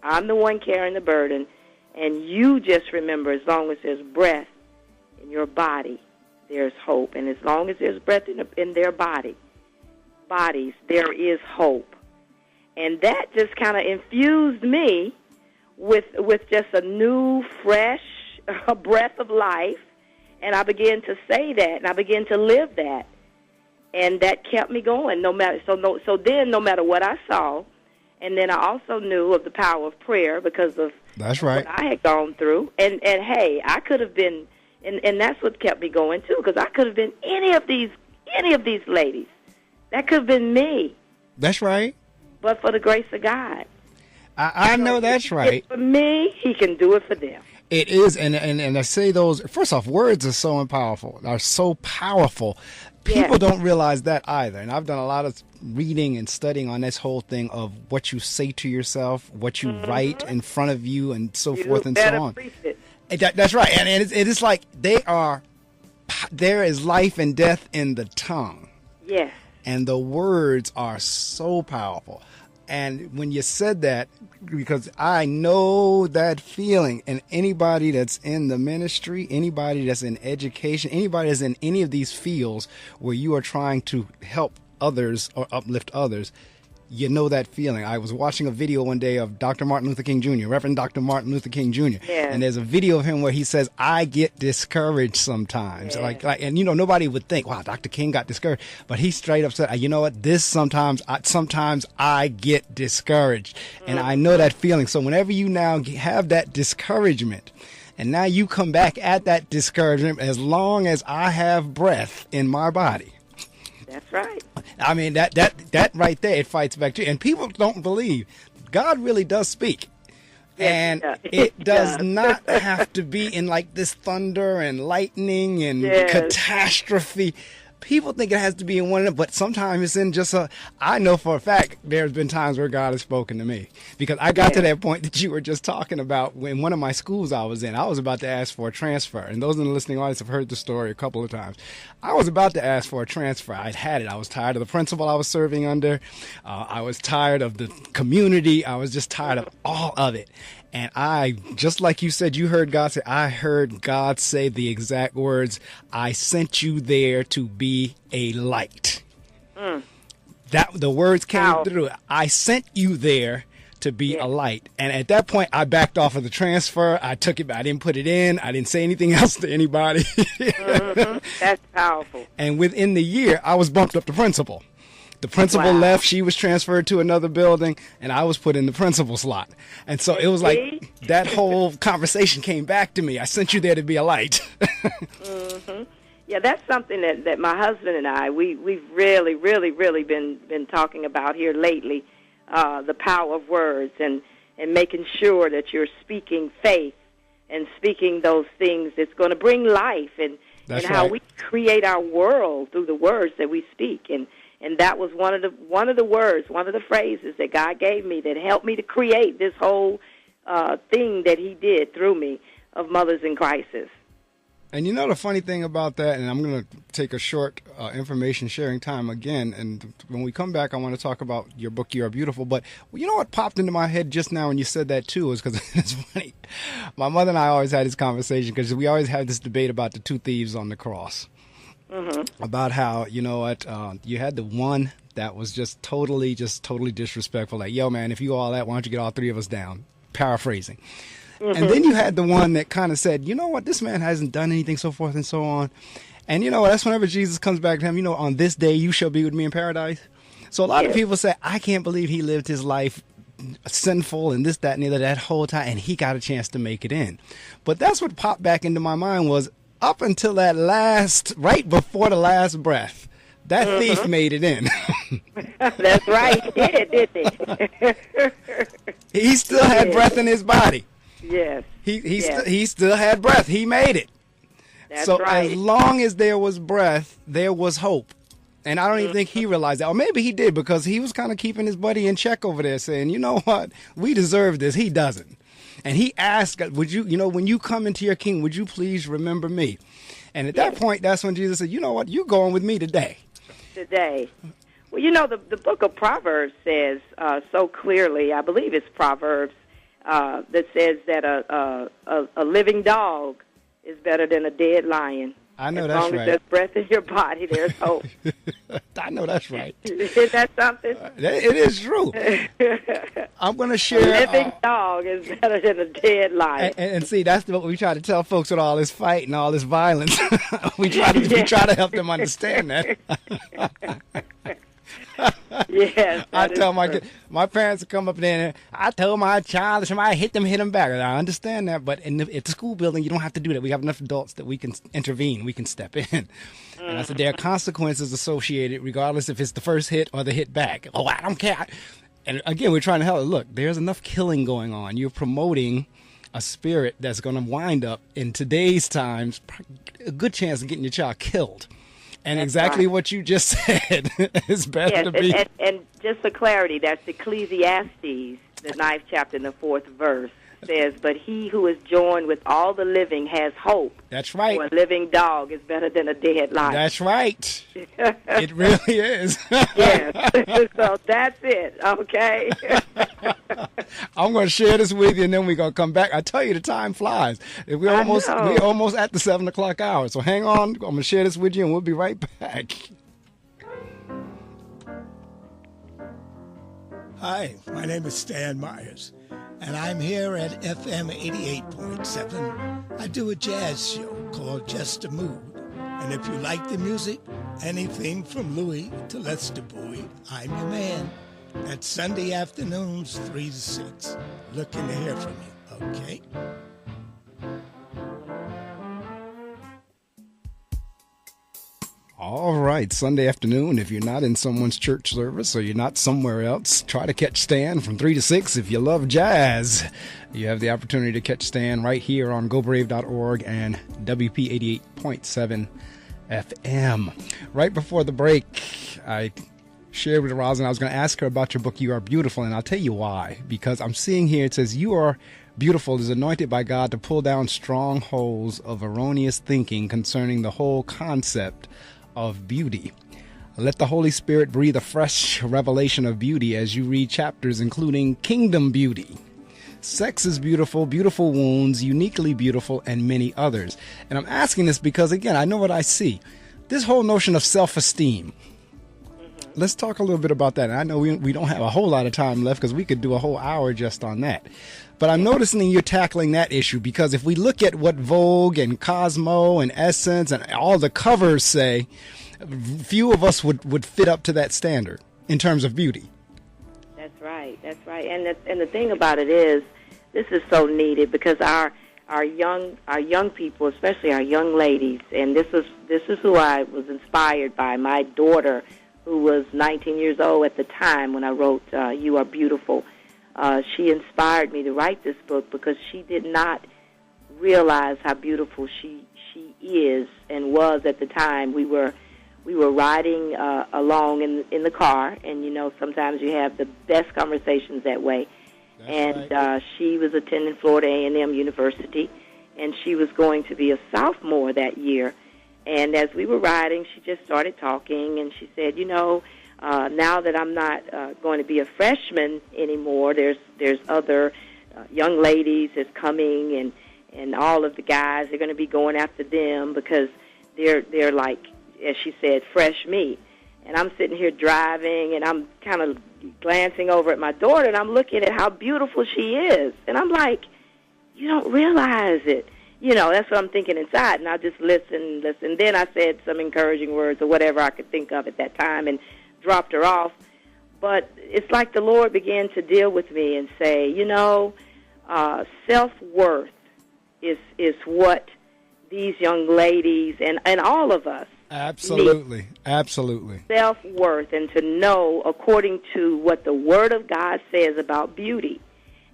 I'm the one carrying the burden, and you just remember, as long as there's breath in your body, there's hope. And as long as there's breath in their bodies, there is hope. And that just kind of infused me with just a new, fresh breath of life. And I began to say that, and I began to live that. And that kept me going. No matter what I saw, and then I also knew of the power of prayer because of what I had gone through. And hey, I could have been, and that's what kept me going too, because I could have been any of these ladies. That could have been me. That's right. But for the grace of God. I know that's right. For me, he can do it for them. It is, and I say those, first off, words are so powerful. People don't realize that either. And I've done a lot of reading and studying on this whole thing of what you say to yourself, what you write in front of you, and so forth and so on. That's right. And it is like there is life and death in the tongue. Yes. And the words are so powerful. And when you said that, because I know that feeling, and anybody that's in the ministry, anybody that's in education, anybody that's in any of these fields where you are trying to help others or uplift others, you know that feeling. I was watching a video one day of Dr. Martin Luther King Jr., Reverend Dr. Martin Luther King Jr., and there's a video of him where he says, I get discouraged sometimes. And nobody would think, wow, Dr. King got discouraged. But he straight up said, you know what, sometimes I get discouraged. And I know that feeling. So whenever you now have that discouragement, and now you come back at that discouragement, as long as I have breath in my body. That's right. I mean, that right there, it fights back to you. And people don't believe God really does speak. And it does not have to be in like this thunder and lightning and catastrophe. People think it has to be in one of them, but sometimes it's in just I know for a fact there's been times where God has spoken to me, because I got to that point that you were just talking about. When one of my schools I was in, I was about to ask for a transfer. And those in the listening audience have heard the story a couple of times. I was about to ask for a transfer. I'd had it. I was tired of the principal I was serving under. I was tired of the community. I was just tired of all of it. And I, just like you said, you heard God say, I heard God say the exact words, I sent you there to be a light. That the words came through. I sent you there to be a light. And at that point, I backed off of the transfer. I took it, I didn't put it in. I didn't say anything else to anybody. That's powerful. And within the year, I was bumped up to principal. The principal Wow. left, she was transferred to another building, and I was put in the principal slot. And so it was like that whole conversation came back to me. I sent you there to be a light. Mm-hmm. Yeah, that's something that my husband and I, we've really been talking about here lately, the power of words and making sure that you're speaking faith and speaking those things that's going to bring life and how we create our world through the words that we speak. And that was one of the words, one of the phrases that God gave me that helped me to create this whole thing that he did through me of Mothers in Crisis. And you know the funny thing about that, and I'm going to take a short information sharing time again, and when we come back, I want to talk about your book, You Are Beautiful. But you know what popped into my head just now when you said that, too, is because it's funny. My mother and I always had this conversation because we always had this debate about the two thieves on the cross. Mm-hmm. About how, you know what, you had the one that was just totally disrespectful. Like, yo, man, if you all that, why don't you get all three of us down? Paraphrasing. Mm-hmm. And then you had the one that kind of said, you know what, this man hasn't done anything, so forth and so on. And you know, that's whenever Jesus comes back to him, you know, on this day you shall be with me in paradise. So a lot of people say, I can't believe he lived his life sinful and this, that, and the other that whole time, and he got a chance to make it in. But that's what popped back into my mind was up until that right before the last breath, that thief made it in. That's right, he did, didn't he? He still had breath in his body. Yes. He still had breath. He made it. That's so right. as long as there was breath, there was hope. And I don't even think he realized that. Or maybe he did because he was kind of keeping his buddy in check over there saying, you know what, we deserve this. He doesn't. And he asked, would you, when you come into your king, would you please remember me? And at that point, that's when Jesus said, you know what, you going with me today. Today. Well, you know, the book of Proverbs says so clearly, I believe it's Proverbs, that says that a living dog is better than a dead lion. I know As that's right. long as there's breath in your body, there's hope. I know that's right. Is that something? It is true. I'm going to share. A living dog is better than a dead lion. And see, that's what we try to tell folks with all this fight and all this violence. we try to help them understand that. Yes, I tell my kid, my parents would come up there and I tell my child, if somebody hit them back. I understand that, but at the school building, you don't have to do that. We have enough adults that we can intervene, we can step in. And I said, there are consequences associated regardless if it's the first hit or the hit back. Oh, I don't care. And again, we're trying to help. Look, there's enough killing going on. You're promoting a spirit that's going to wind up in today's times, a good chance of getting your child killed. And that's exactly right. What you just said is better to be. And just for clarity, that's Ecclesiastes, the 9th chapter and the 4th verse, says, but he who is joined with all the living has hope. That's right. For a living dog is better than a dead lion. That's right. It really is. Yes. So that's it, okay? I'm going to share this with you, and then we're going to come back. I tell you, the time flies. We're almost at the 7 o'clock hour. So hang on. I'm going to share this with you, and we'll be right back. Hi, my name is Stan Myers, and I'm here at FM 88.7. I do a jazz show called Just a Mood. And if you like the music, anything from Louis to Lester Bowie, I'm your man. That's Sunday afternoons, 3 to 6. Looking to hear from you, okay? All right, Sunday afternoon, if you're not in someone's church service or you're not somewhere else, try to catch Stan from 3 to 6. If you love jazz, you have the opportunity to catch Stan right here on GoBrave.org and WP 88.7 FM. Right before the break, I shared with Rosalind I was going to ask her about your book, You Are Beautiful, and I'll tell you why. Because I'm seeing here, it says, You Are Beautiful is anointed by God to pull down strongholds of erroneous thinking concerning the whole concept of beauty. Let the Holy Spirit breathe a fresh revelation of beauty as you read chapters including Kingdom Beauty, Sex is Beautiful, Beautiful Wounds, Uniquely Beautiful, and many others. And I'm asking this because, again, I know what I see. This whole notion of self-esteem. Let's talk a little bit about that. And I know we don't have a whole lot of time left because we could do a whole hour just on that. But I'm noticing you're tackling that issue because if we look at what Vogue and Cosmo and Essence and all the covers say, few of us would fit up to that standard. in terms of beauty. That's right. That's right. And the thing about it is, this is so needed because our young people, especially our young ladies, and this is who I was inspired by. My daughter, who was 19 years old at the time when I wrote "You Are Beautiful," she inspired me to write this book because she did not realize how beautiful she is and was at the time. We were riding along in the car, and sometimes you have the best conversations that way. That's right. She was attending Florida A&M University, and she was going to be a sophomore that year. And as we were riding, she just started talking, and she said, now that I'm not going to be a freshman anymore, there's other young ladies that's coming, and all of the guys are going to be going after them because they're like, as she said, fresh meat. And I'm sitting here driving, and I'm kind of glancing over at my daughter, and I'm looking at how beautiful she is. And I'm like, you don't realize it. That's what I'm thinking inside. And I just listen. Then I said some encouraging words or whatever I could think of at that time and dropped her off. But it's like the Lord began to deal with me and say, self-worth is what these young ladies and all of us Absolutely. Absolutely. Self-worth, and to know according to what the Word of God says about beauty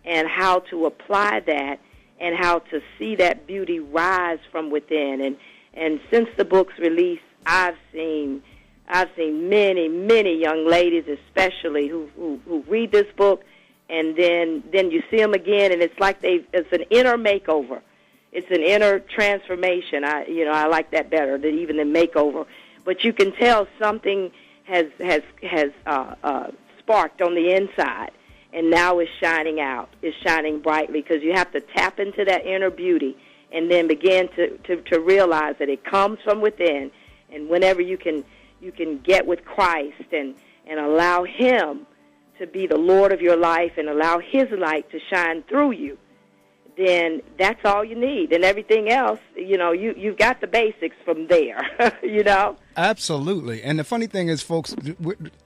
and how to apply that and how to see that beauty rise from within. And since the book's release, I've seen many young ladies especially who read this book, and then you see them again, and it's like it's an inner makeover. It's an inner transformation. I like that better than even the makeover. But you can tell something has sparked on the inside, and now it's shining out. It's shining brightly because you have to tap into that inner beauty and then begin to realize that it comes from within. And whenever you can get with Christ and allow Him to be the Lord of your life and allow His light to shine through you, then that's all you need. And everything else, you've got the basics from there, Absolutely. And the funny thing is, folks,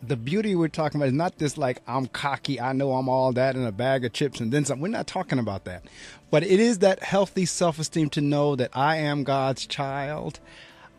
the beauty we're talking about is not this like, I'm cocky, I know I'm all that in a bag of chips and then something. We're not talking about that. But it is that healthy self-esteem to know that I am God's child.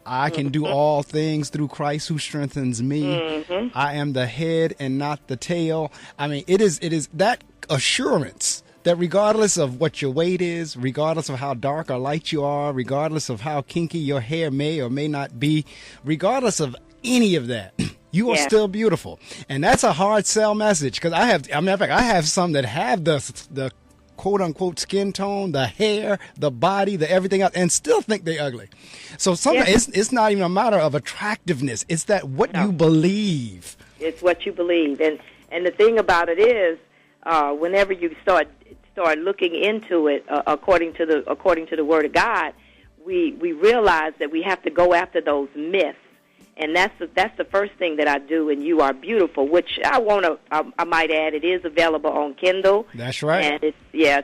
I can do all things through Christ who strengthens me. Mm-hmm. I am the head and not the tail. I mean, it is that assurance that regardless of what your weight is, regardless of how dark or light you are, regardless of how kinky your hair may or may not be, regardless of any of that, you are still beautiful. And that's a hard sell message because I have some that have the quote unquote skin tone, the hair, the body, the everything else, and still think they're ugly. So sometimes it's not even a matter of attractiveness. It's that what you believe. It's what you believe. And the thing about it is, whenever you start looking into it according to the Word of God, we realize that we have to go after those myths, and that's the first thing that I do in You Are Beautiful, which I might add, it is available on Kindle. That's right. And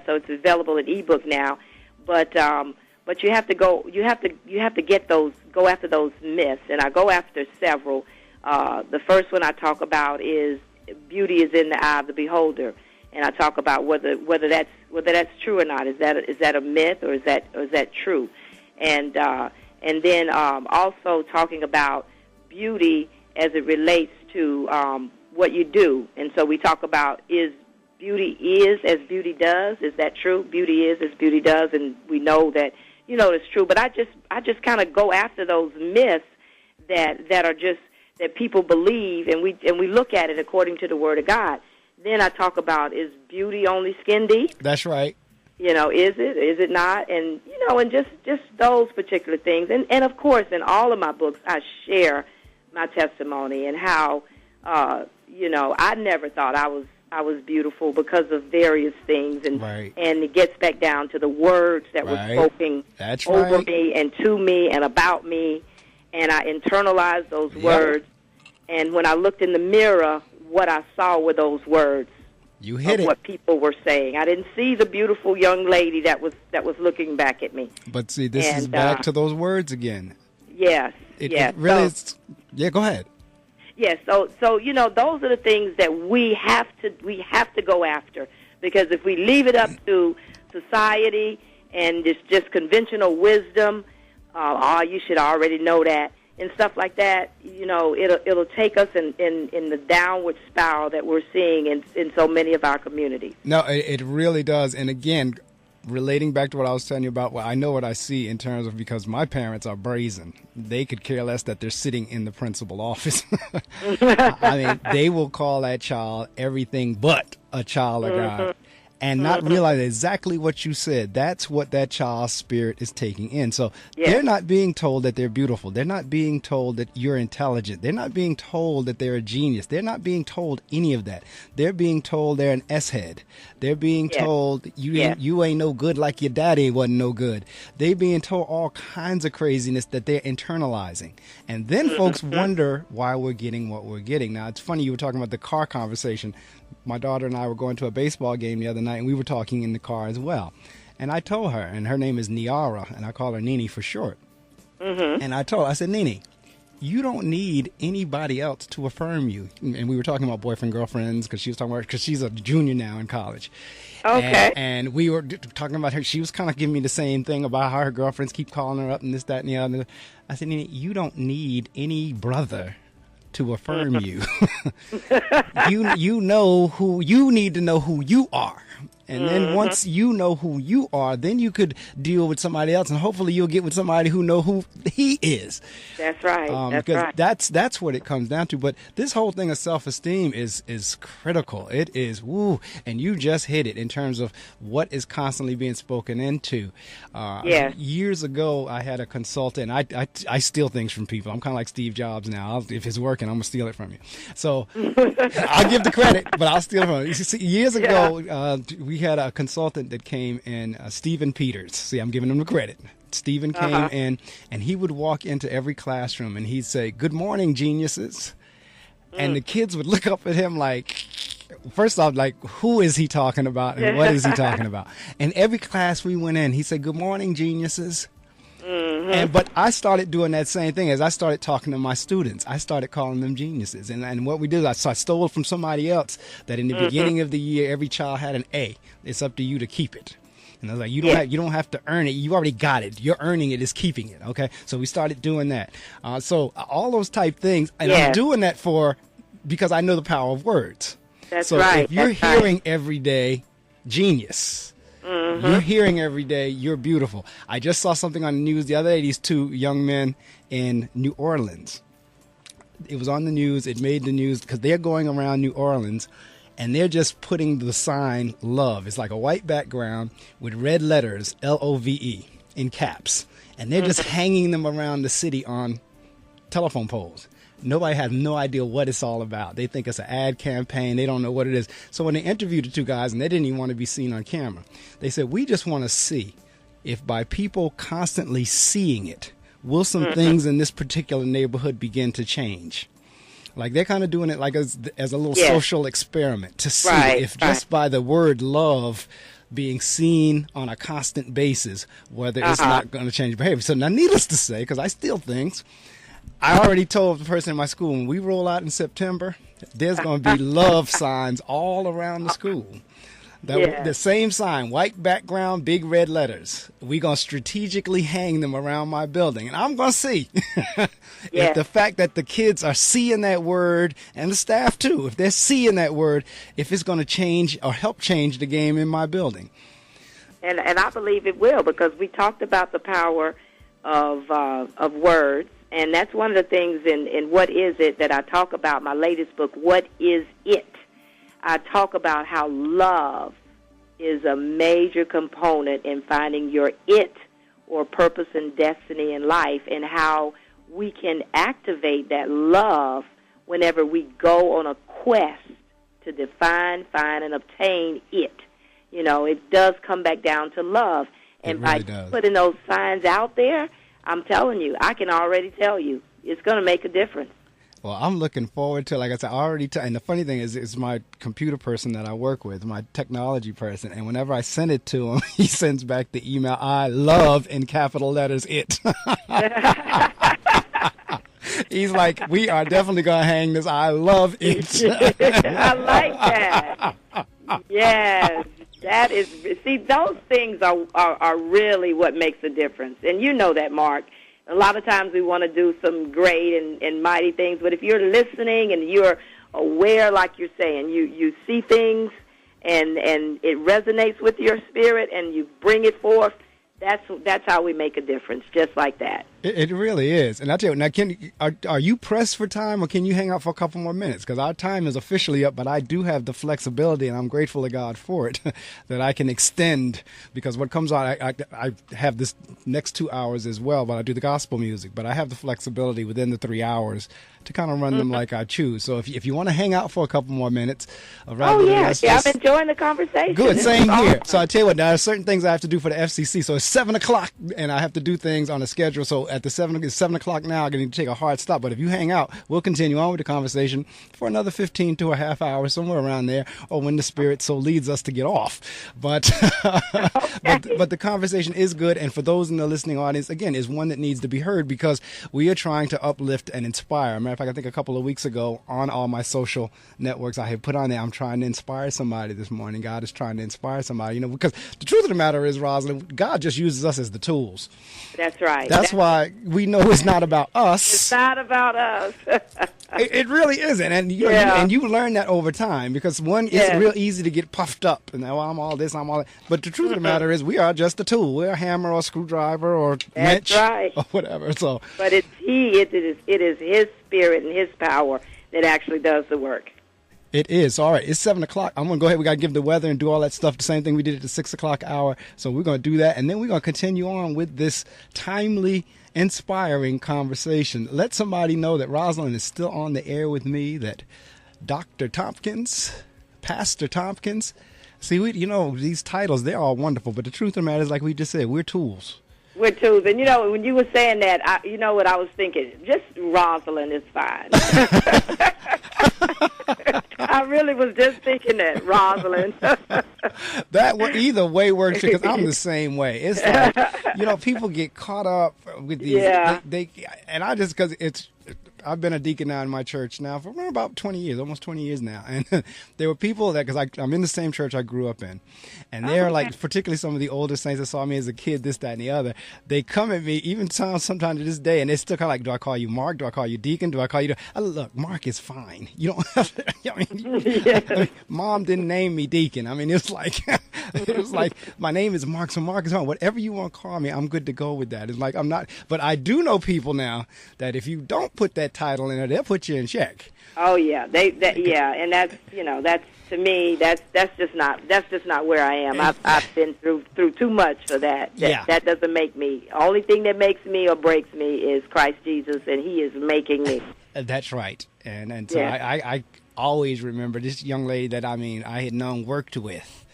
so it's available in ebook now, but you have to go after those myths, and I go after several. The first one I talk about is beauty is in the eye of the beholder. And I talk about whether that's true or not. Is that a myth or is that true? And then also talking about beauty as it relates to what you do. And so we talk about beauty is as beauty does. Is that true? Beauty is as beauty does, and we know that it's true. But I just kind of go after those myths that are just that people believe, and we look at it according to the Word of God. Then I talk about, is beauty only skin deep? That's right. Is it not? And, and just those particular things. And of course, in all of my books, I share my testimony and how, I never thought I was beautiful because of various things. And and it gets back down to the words that were spoken over me and to me and about me. And I internalized those words. And when I looked in the mirror, what I saw were those words. You hit of it. What people were saying. I didn't see the beautiful young lady that was looking back at me. But see, this is back to those words again. Yes. It really is. Yeah, go ahead. Yes. So you know, those are the things that we have to go after, because if we leave it up to society and it's just conventional wisdom, you should already know that, and stuff like that, you know, it'll take us in the downward spiral that we're seeing in so many of our communities. No, it really does. And again, relating back to what I was telling you about, well, I know what I see in terms of, because my parents are brazen. They could care less that they're sitting in the principal office. I mean, they will call that child everything but a child of God. And not realize exactly what you said. That's what that child's spirit is taking in. So they're not being told that they're beautiful. They're not being told that you're intelligent. They're not being told that they're a genius. They're not being told any of that. They're being told they're an S-head. They're being told you ain't no good like your daddy wasn't no good. They're being told all kinds of craziness that they're internalizing. And then folks wonder why we're getting what we're getting. Now, it's funny, you were talking about the car conversation. My daughter and I were going to a baseball game the other night, and we were talking in the car as well. And I told her, and her name is Niara, and I call her Nene for short. And I told her, I said, Nene, you don't need anybody else to affirm you. And we were talking about boyfriend, girlfriends, because she was talking about, because she's a junior now in college. Okay. And we were talking about her. She was kind of giving me the same thing about how her girlfriends keep calling her up and this, that, and the other. I said, Nene, you don't need any brother to affirm you. You know who you need to know who you are. And then once you know who you are, then you could deal with somebody else, and hopefully you'll get with somebody who know who he is. That's right. Because that's what it comes down to. But this whole thing of self-esteem is critical. It is, and you just hit it in terms of what is constantly being spoken into. Years ago, I had a consultant. I steal things from people. I'm kind of like Steve Jobs now. If it's working, I'm going to steal it from you. So I'll give the credit, but I'll steal it from you. You see, years ago, we had a consultant that came in, Stephen Peters. See, I'm giving him the credit. Stephen came in, and he would walk into every classroom, and he'd say, "Good morning, geniuses." And the kids would look up at him like, first off, like, who is he talking about, and what is he talking about? And every class we went in, he said, "Good morning, geniuses." But I started doing that same thing. As I started talking to my students, I started calling them geniuses. And what we did, I stole from somebody else that in the beginning of the year, every child had an A. It's up to you to keep it. And I was like, you don't have to earn it. You already got it. You're earning it is keeping it. Okay. So we started doing that. So all those type things. And I'm doing that because I know the power of words. That's right. So if you're hearing every day, genius. You're hearing every day, you're beautiful. I just saw something on the news the other day, these two young men in New Orleans. It was on the news. It made the news because they're going around New Orleans, and they're just putting the sign love. It's like a white background with red letters, LOVE, in caps. And they're just hanging them around the city on telephone poles. Nobody has no idea what it's all about. They think it's an ad campaign. They don't know what it is. So when they interviewed the two guys, and they didn't even want to be seen on camera, they said, we just want to see if by people constantly seeing it, will some things in this particular neighborhood begin to change? Like they're kind of doing it like as a little social experiment to see if just by the word love being seen on a constant basis, whether it's not going to change behavior. So now needless to say, because I steal things, I already told the person in my school, when we roll out in September, there's going to be love signs all around the school. The same sign, white background, big red letters. We're going to strategically hang them around my building. And I'm going to see if the fact that the kids are seeing that word, and the staff too, if they're seeing that word, if it's going to change or help change the game in my building. And I believe it will, because we talked about the power of words. And that's one of the things in What Is It that I talk about, my latest book, What Is It? I talk about how love is a major component in finding your it, or purpose and destiny in life, and how we can activate that love whenever we go on a quest to define, find, and obtain it. You know, it does come back down to love. And by putting those signs out there, I'm telling you, I can already tell you, it's going to make a difference. Well, I'm looking forward to, like I said, and the funny thing is, it's my computer person that I work with, my technology person, and whenever I send it to him, he sends back the email, I love, in capital letters, it. He's like, we are definitely going to hang this. I love it. I like that. Yes. That is, see, those things are really what makes a difference. And you know that, Mark. A lot of times we want to do some great and mighty things, but if you're listening and you're aware, like you're saying, you see things and it resonates with your spirit and you bring it forth, that's how we make a difference, just like that. It really is. And I tell you, now, are you pressed for time, or can you hang out for a couple more minutes? Because our time is officially up, but I do have the flexibility, and I'm grateful to God for it, that I can extend. Because what comes out, I have this next 2 hours as well, but I do the gospel music. But I have the flexibility within the 3 hours to kind of run them like I choose. So if you want to hang out for a couple more minutes, I'm enjoying the conversation. Good, same here. So I tell you what, there are certain things I have to do for the FCC. So it's 7 o'clock, and I have to do things on a schedule. So at the 7 o'clock now, I'm going to take a hard stop. But if you hang out, we'll continue on with the conversation for another 15 to a half hour, somewhere around there, or when the Spirit so leads us to get off. But but the conversation is good, and for those in the listening audience, again, is one that needs to be heard, because we are trying to uplift and inspire. Matter of fact, I think a couple of weeks ago on all my social networks, I had put on there, I'm trying to inspire somebody this morning. God is trying to inspire somebody, because the truth of the matter is, Rosalind, God just uses us as the tools. That's right. That's why we know it's not about us. It's not about us. It really isn't, and you learn that over time, because it's real easy to get puffed up and I'm all this, I'm all that. But the truth of the matter is, we are just a tool. We're a hammer or a screwdriver or wrench or whatever. So, but it is His Spirit and His power that actually does the work. It is. All right, it's 7 o'clock. I'm going to go ahead. We got to give the weather and do all that stuff. The same thing we did at the 6 o'clock hour. So we're going to do that. And then we're going to continue on with this timely, inspiring conversation. Let somebody know that Rosalind is still on the air with me, that Dr. Tompkins, Pastor Tompkins. See, these titles, they're all wonderful. But the truth of the matter is, like we just said, we're tools. We're tools. And, when you were saying that, you know what I was thinking? Just Rosalind is fine. I really was just thinking that, Rosalind. That either way works, because I'm the same way. It's like, people get caught up with these. Yeah. And I just, because I've been a deacon now in my church now for about 20 years, almost 20 years now. And there were people that, because I'm in the same church I grew up in, and they're like, particularly some of the older saints that saw me as a kid, this, that, and the other, they come at me, even sometimes to this day, and they still kind of like, do I call you Mark? Do I call you Deacon? Do I call you? Look, Mark is fine. You don't have to, Mom didn't name me Deacon. I mean, it was like, my name is Mark, so Mark is fine. Whatever you want to call me, I'm good to go with that. It's like, I'm not, but I do know people now that if you don't put that title in there, they'll put you in check. Oh yeah, and that's that's, to me, that's just not where I am. I've been through too much for that. That doesn't make me. Only thing that makes me or breaks me is Christ Jesus, and He is making me. That's right, and so I always remember this young lady that I had known, worked with,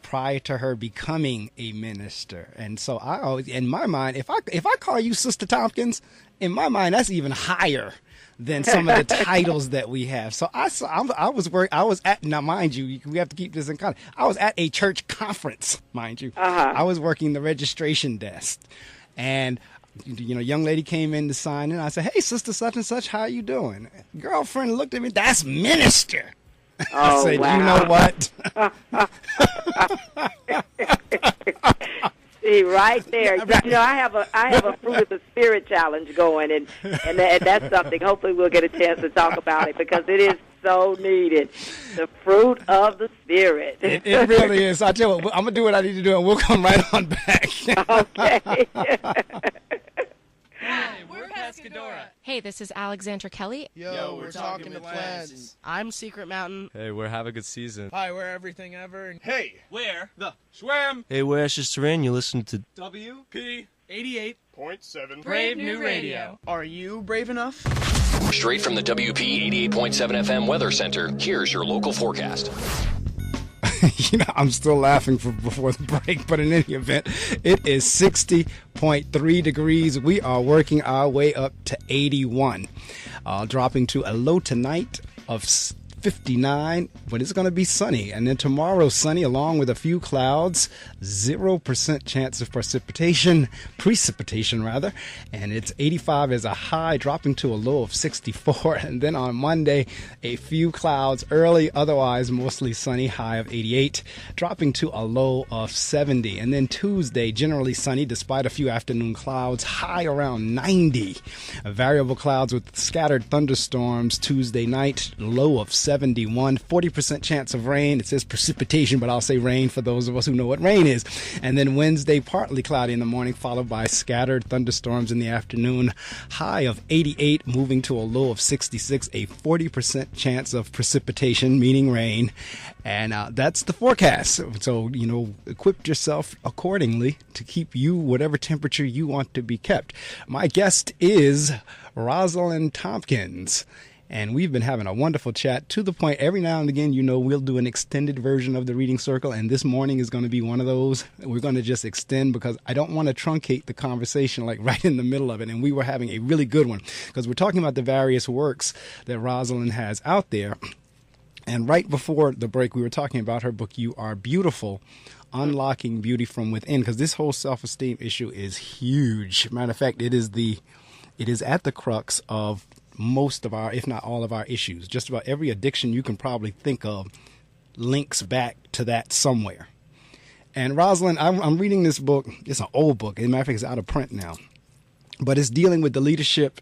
prior to her becoming a minister. And so I always, in my mind, if I call you Sister Tompkins, in my mind, that's even higher than some of the titles that we have. So I was at, now mind you, we have to keep this in context. I was at a church conference, mind you. I was working the registration desk, and young lady came in to sign in. I said, "Hey, Sister such and such, how you doing?" Girlfriend looked at me, "That's minister." I said, wow. You know what? See, right there. I have a Fruit of the Spirit challenge going, and that's something. Hopefully, we'll get a chance to talk about it, because it is so needed. The fruit of the Spirit. It really is. I tell you what, I'm gonna do what I need to do, and we'll come right on back. Okay. Hi, we're Pescadora. Hey, this is Alexandra Kelly. Yo, we're talking to plans. I'm Secret Mountain. Hey, we're Have a Good Season. Hi, we're Everything Ever. Hey, we're the Swim. Hey, we're Ashes Terrain. You listen to WP 88.7 Brave New Radio. Are you brave enough? Straight from the WP 88.7 FM Weather Center, here's your local forecast. I'm still laughing before the break, but in any event, it is 60.3 degrees. We are working our way up to 81, dropping to a low tonight of 59, but it's going to be sunny. And then tomorrow, sunny along with a few clouds, 0% chance of precipitation, and it's 85 as a high, dropping to a low of 64. And then on Monday, a few clouds early, otherwise mostly sunny, high of 88, dropping to a low of 70. And then Tuesday, generally sunny despite a few afternoon clouds, high around 90. Variable clouds with scattered thunderstorms Tuesday night, low of 71, 40% chance of rain. It says precipitation, but I'll say rain for those of us who know what rain is. And then Wednesday, partly cloudy in the morning, followed by scattered thunderstorms in the afternoon. High of 88, moving to a low of 66, a 40% chance of precipitation, meaning rain. And that's the forecast. So, equip yourself accordingly to keep you whatever temperature you want to be kept. My guest is Rosalind Tompkins. And we've been having a wonderful chat, to the point every now and again, we'll do an extended version of the reading circle. And this morning is going to be one of those. We're going to just extend because I don't want to truncate the conversation like right in the middle of it. And we were having a really good one because we're talking about the various works that Rosalind has out there. And right before the break, we were talking about her book, You Are Beautiful, Unlocking Beauty from Within, because this whole self-esteem issue is huge. Matter of fact, it is at the crux of most of our, if not all of our issues. Just about every addiction you can probably think of links back to that somewhere. And Rosalind, I'm reading this book. It's an old book. As a matter of fact, it's out of print now. But it's dealing with the leadership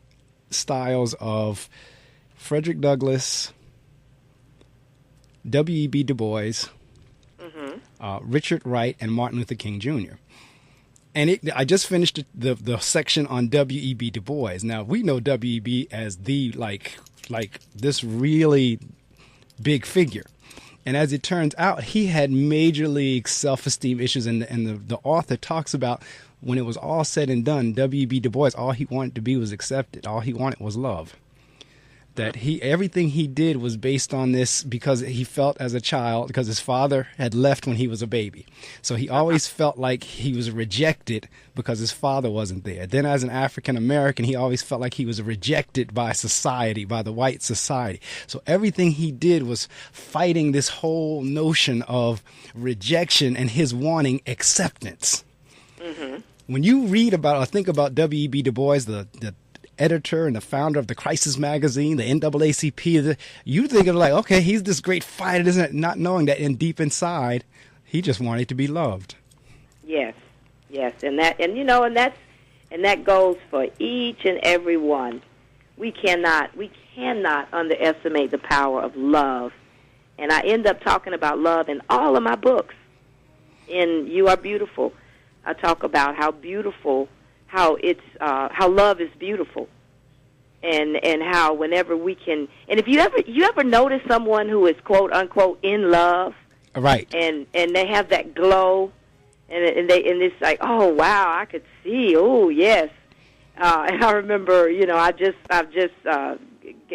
styles of Frederick Douglass, W.E.B. Du Bois, Richard Wright, and Martin Luther King Jr. And I just finished the section on W.E.B. Du Bois. Now, we know W.E.B. as the, like this really big figure. And as it turns out, he had major league self-esteem issues. And the author talks about when it was all said and done, W.E.B. Du Bois, all he wanted to be was accepted. All he wanted was love. That everything he did was based on this because he felt as a child, because his father had left when he was a baby. So he always felt like he was rejected because his father wasn't there. Then as an African American, he always felt like he was rejected by society, by the white society. So everything he did was fighting this whole notion of rejection and his wanting acceptance. When you read about or think about W.E.B. Du Bois, the editor and the founder of the Crisis magazine, the NAACP, you think of like, okay, he's this great fighter, isn't it? Not knowing that deep inside, he just wanted to be loved. Yes, and that goes for each and every one. We cannot underestimate the power of love, and I end up talking about love in all of my books. In You Are Beautiful, I talk about how beautiful. How love is beautiful, and how whenever we can, and if you ever notice someone who is quote unquote in love, right, and they have that glow, and it's like, oh wow, I could see, oh yes, and I remember, I've just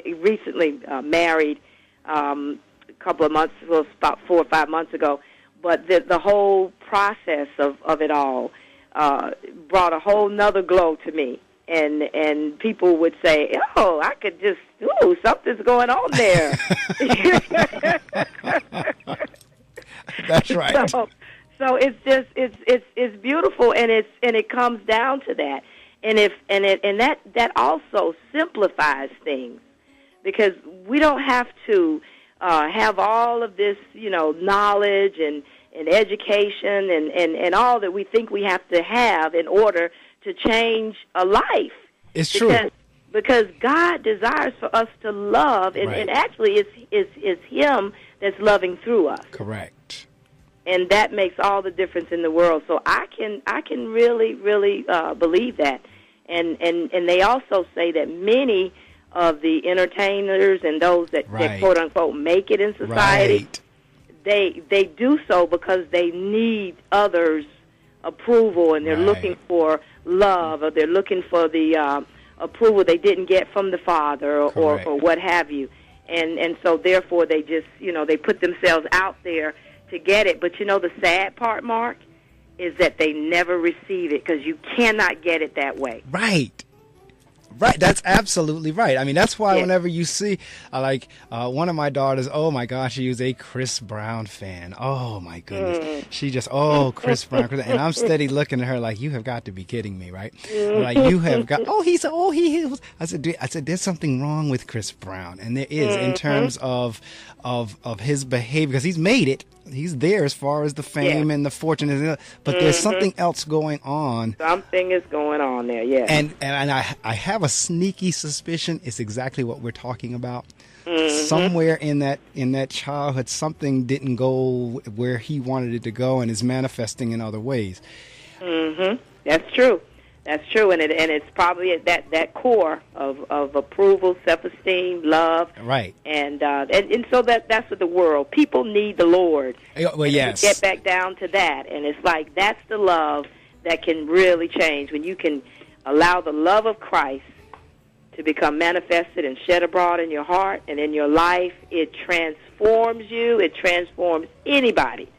recently married a couple of months, well, about 4 or 5 months ago, but the whole process of it all brought a whole nother glow to me, and people would say, "Oh, I could just, something's going on there." That's right. So it's just it's beautiful, and it comes down to that, and that also simplifies things, because we don't have to have all of this knowledge and education and all that we think we have to have in order to change a life. It's true. Because God desires for us to love, and actually it's Him that's loving through us. Correct. And that makes all the difference in the world. So I can really believe that. And they also say that many of the entertainers and those that quote unquote make it in society, They do so because they need others' approval, and they're looking for love, or they're looking for the approval they didn't get from the father, or what have you. And so therefore they just, they put themselves out there to get it. But the sad part, Mark, is that they never receive it, because you cannot get it that way. Right, that's absolutely right. I mean, that's why Yeah. whenever you see, one of my daughters, oh my gosh, she was a Chris Brown fan. Oh my goodness. She just, Chris Brown. And I'm steady looking at her like, you have got to be kidding me, right? Like, you have got, I said, there's something wrong with Chris Brown. And there is in terms of his behavior, because he's made it. He's there as far as the fame and the fortune, but there's something else going on. Something is going on there, yeah. And I have a sneaky suspicion it's exactly what we're talking about. Somewhere in that childhood, something didn't go where he wanted it to go, and is manifesting in other ways. That's true. That's true, and it's probably at that core of approval, self-esteem, love, right? And so that's what the world people need the Lord. Well, yes. Get back down to that, and it's like that's the love that can really change when you can allow the love of Christ to become manifested and shed abroad in your heart and in your life. It transforms you. It transforms anybody.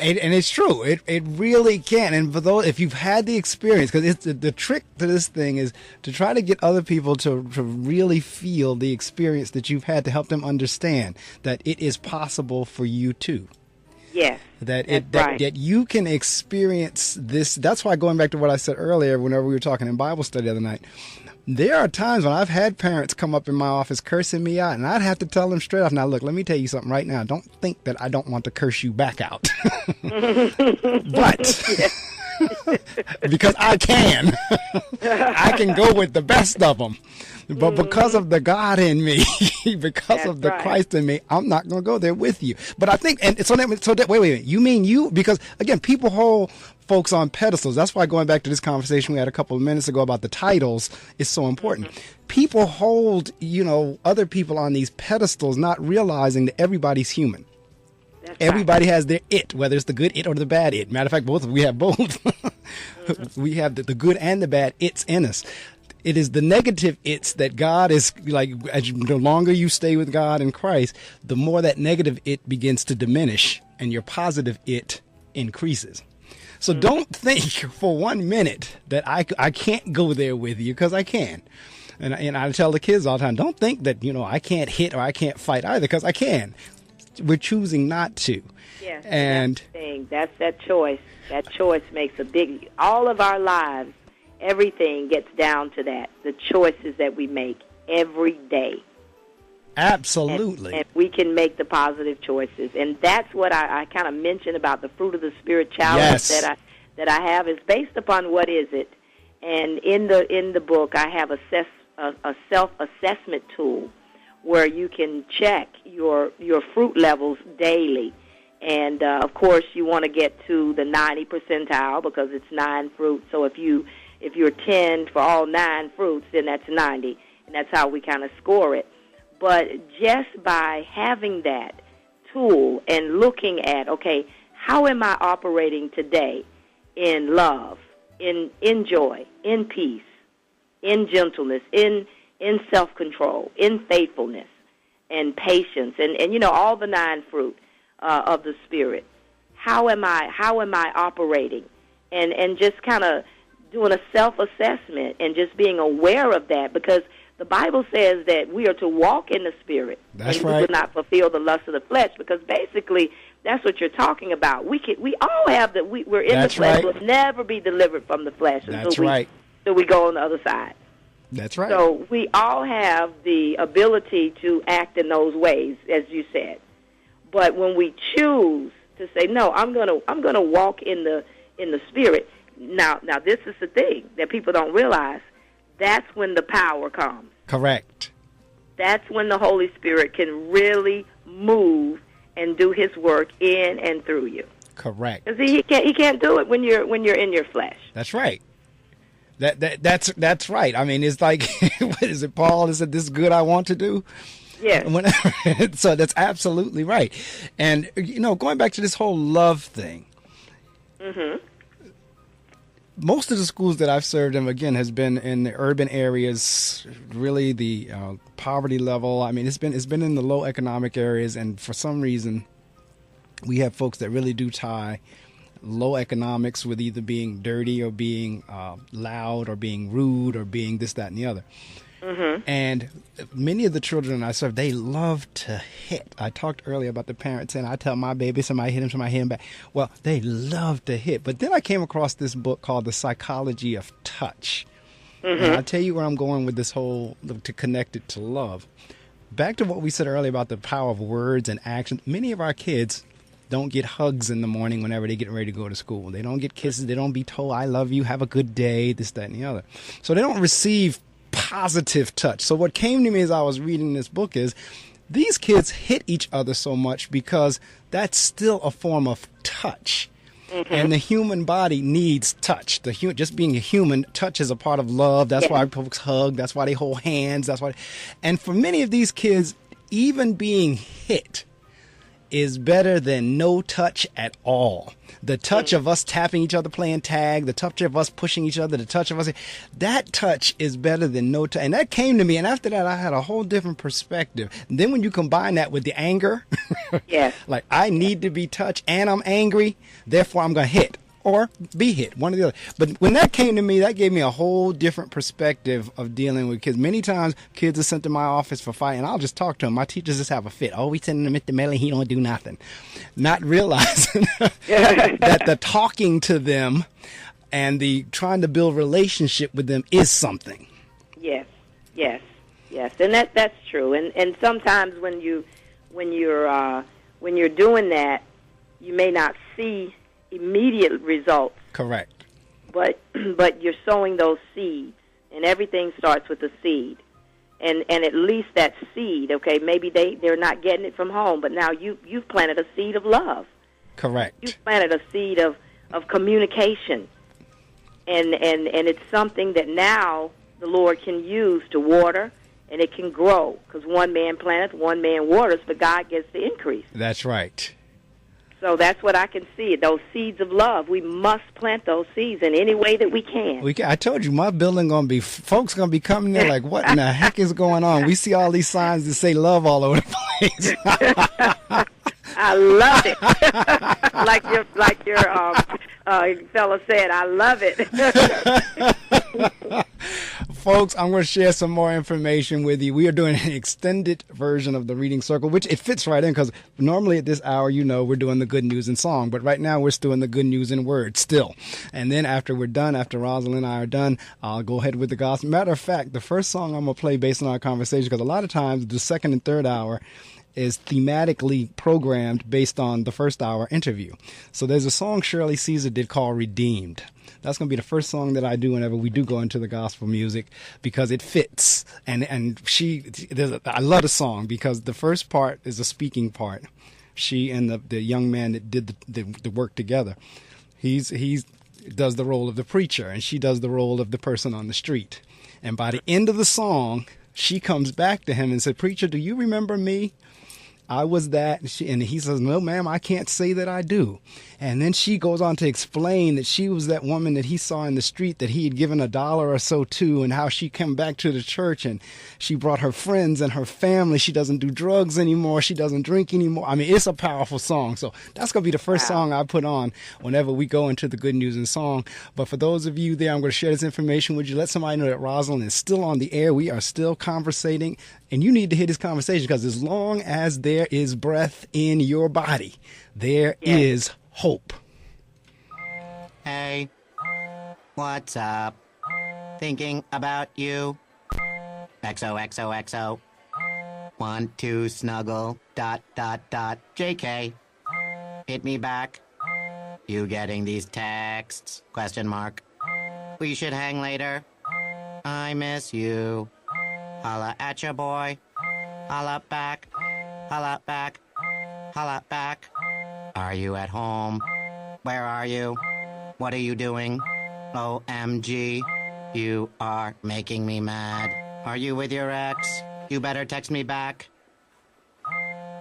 And it's true. It really can. And for those, if you've had the experience, because it's the trick to this thing is to try to get other people to really feel the experience that you've had, to help them understand that it is possible for you too. Yes. That you can experience this. That's why, going back to what I said earlier, whenever we were talking in Bible study the other night, there are times when I've had parents come up in my office cursing me out, and I'd have to tell them straight off, now look, let me tell you something right now. Don't think that I don't want to curse you back out. But because I can. I can go with the best of them. But because of the God in me, because of the Christ in me, I'm not going to go there with you. But I think, and so that, wait, you mean you? Because again, people hold folks on pedestals. That's why, going back to this conversation we had a couple of minutes ago about the titles, is so important. People hold, other people on these pedestals, not realizing that everybody's human. Everybody has their it, whether it's the good it or the bad it. Matter of fact, we have both. We have the good and the bad it's in us. It is the negative it's that God is like, the longer you stay with God and Christ, the more that negative it begins to diminish and your positive it increases. So don't think for 1 minute that I can't go there with you, because I can. And I tell the kids all the time, don't think that, I can't hit or I can't fight either, because I can. We're choosing not to. Yes, and that's the thing. That's that choice. That choice makes a big, all of our lives, everything gets down to that, the choices that we make every day. Absolutely. And we can make the positive choices. And that's what I kind of mentioned about the Fruit of the Spirit challenge that I have, is based upon what is it. And in the book, I have a self-assessment tool where you can check your fruit levels daily. And, of course, you want to get to the 90 percentile because it's 9 fruits. So if you're 10 for all 9 fruits, then that's 90. And that's how we kind of score it. But just by having that tool and looking at, okay, how am I operating today in love, in joy, in peace, in gentleness, in self-control, in faithfulness, and patience, and all the 9 fruit of the Spirit. How am I operating? And just kind of doing a self-assessment and just being aware of that, because the Bible says that we are to walk in the Spirit. That's and right. we will not fulfill the lust of the flesh, because basically that's what you're talking about. We all have that. We're in That's the flesh. right. We'll never be delivered from the flesh until we go on the other side. That's right. So we all have the ability to act in those ways, as you said. But when we choose to say, no, I'm gonna walk in the Spirit. Now this is the thing that people don't realize. That's when the power comes. Correct. That's when the Holy Spirit can really move and do His work in and through you. Correct. Because he can't do it when you're in your flesh. That's right. That's right. I mean, it's like, what is it, Paul? Is it this good I want to do? Yes. So that's absolutely right. And, going back to this whole love thing. Mm-hmm. Most of the schools that I've served in, again, has been in the urban areas, really the poverty level. I mean, it's been in the low economic areas, and for some reason, we have folks that really do tie low economics with either being dirty or being loud or being rude or being this, that, and the other. Mm-hmm. And many of the children I serve, they love to hit. I talked earlier about the parents, and I tell my baby, somebody hit him, somebody hit him back. Well, they love to hit. But then I came across this book called The Psychology of Touch. Mm-hmm. And I'll tell you where I'm going with this whole, to connect it to love. Back to what we said earlier about the power of words and action. Many of our kids don't get hugs in the morning whenever they get ready to go to school. They don't get kisses. They don't be told, I love you, have a good day, this, that, and the other. So they don't receive positive touch. So what came to me as I was reading this book is these kids hit each other so much because that's still a form of touch. Mm-hmm. And the human body needs touch. Just being a human, touch is a part of love. That's why folks hug. That's why they hold hands. And for many of these kids, even being hit is better than no touch at all. The touch of us tapping each other, playing tag, the touch of us pushing each other, the touch of us, that touch is better than no touch. And that came to me, and after that, I had a whole different perspective. And then when you combine that with the anger, like I need to be touched and I'm angry, therefore I'm going to hit. Or be hit, one or the other. But when that came to me, that gave me a whole different perspective of dealing with kids. Many times, kids are sent to my office for fighting, and I'll just talk to them. My teachers just have a fit. Oh, we send him Mr. Medley, he don't do nothing. Not realizing that the talking to them and the trying to build relationship with them is something. Yes. And that's true. And sometimes when you're doing that, you may not see immediate results. Correct. But you're sowing those seeds, and everything starts with a seed. And at least that seed, okay, maybe they're not getting it from home, but now you've planted a seed of love. Correct. You've planted a seed of communication. And it's something that now the Lord can use to water, and it can grow. Because one man planteth, one man waters, but God gets the increase. That's right. So that's what I can see, those seeds of love. We must plant those seeds in any way that we can. I told you, my building going to be, folks going to be coming there like, what in the heck is going on? We see all these signs that say love all over the place. I love it. like your fella said, I love it. Folks, I'm going to share some more information with you. We are doing an extended version of the Reading Circle, which it fits right in because normally at this hour, we're doing the good news in song. But right now, we're doing the good news in words still. And then after we're done, after Rosalind and I are done, I'll go ahead with the gospel. Matter of fact, the first song I'm going to play based on our conversation, because a lot of times the second and third hour is thematically programmed based on the first hour interview. So there's a song Shirley Caesar did called Redeemed. That's going to be the first song that I do whenever we do go into the gospel music because it fits. And I love the song because the first part is a speaking part. She and the young man that did the work together. He does the role of the preacher and she does the role of the person on the street. And by the end of the song, she comes back to him and said, "Preacher, do you remember me? I was that." And he says, "No, ma'am, I can't say that I do." And then she goes on to explain that she was that woman that he saw in the street that he had given $1 or so to, and how she came back to the church and she brought her friends and her family. She doesn't do drugs anymore. She doesn't drink anymore. I mean, it's a powerful song. So that's going to be the first song I put on whenever we go into the good news and song. But for those of you there, I'm going to share this information with you. Let somebody know that Rosalind is still on the air. We are still conversating. And you need to hear this conversation because as long as there is breath in your body, there is hope. Hey, what's up? Thinking about you. XOXOXO. Want to snuggle. ... JK. Hit me back. You getting these texts? ? We should hang later. I miss you. Holla at ya, boy. Holla back. Holla back. Holla back. Are you at home? Where are you? What are you doing? OMG. You are making me mad. Are you with your ex? You better text me back.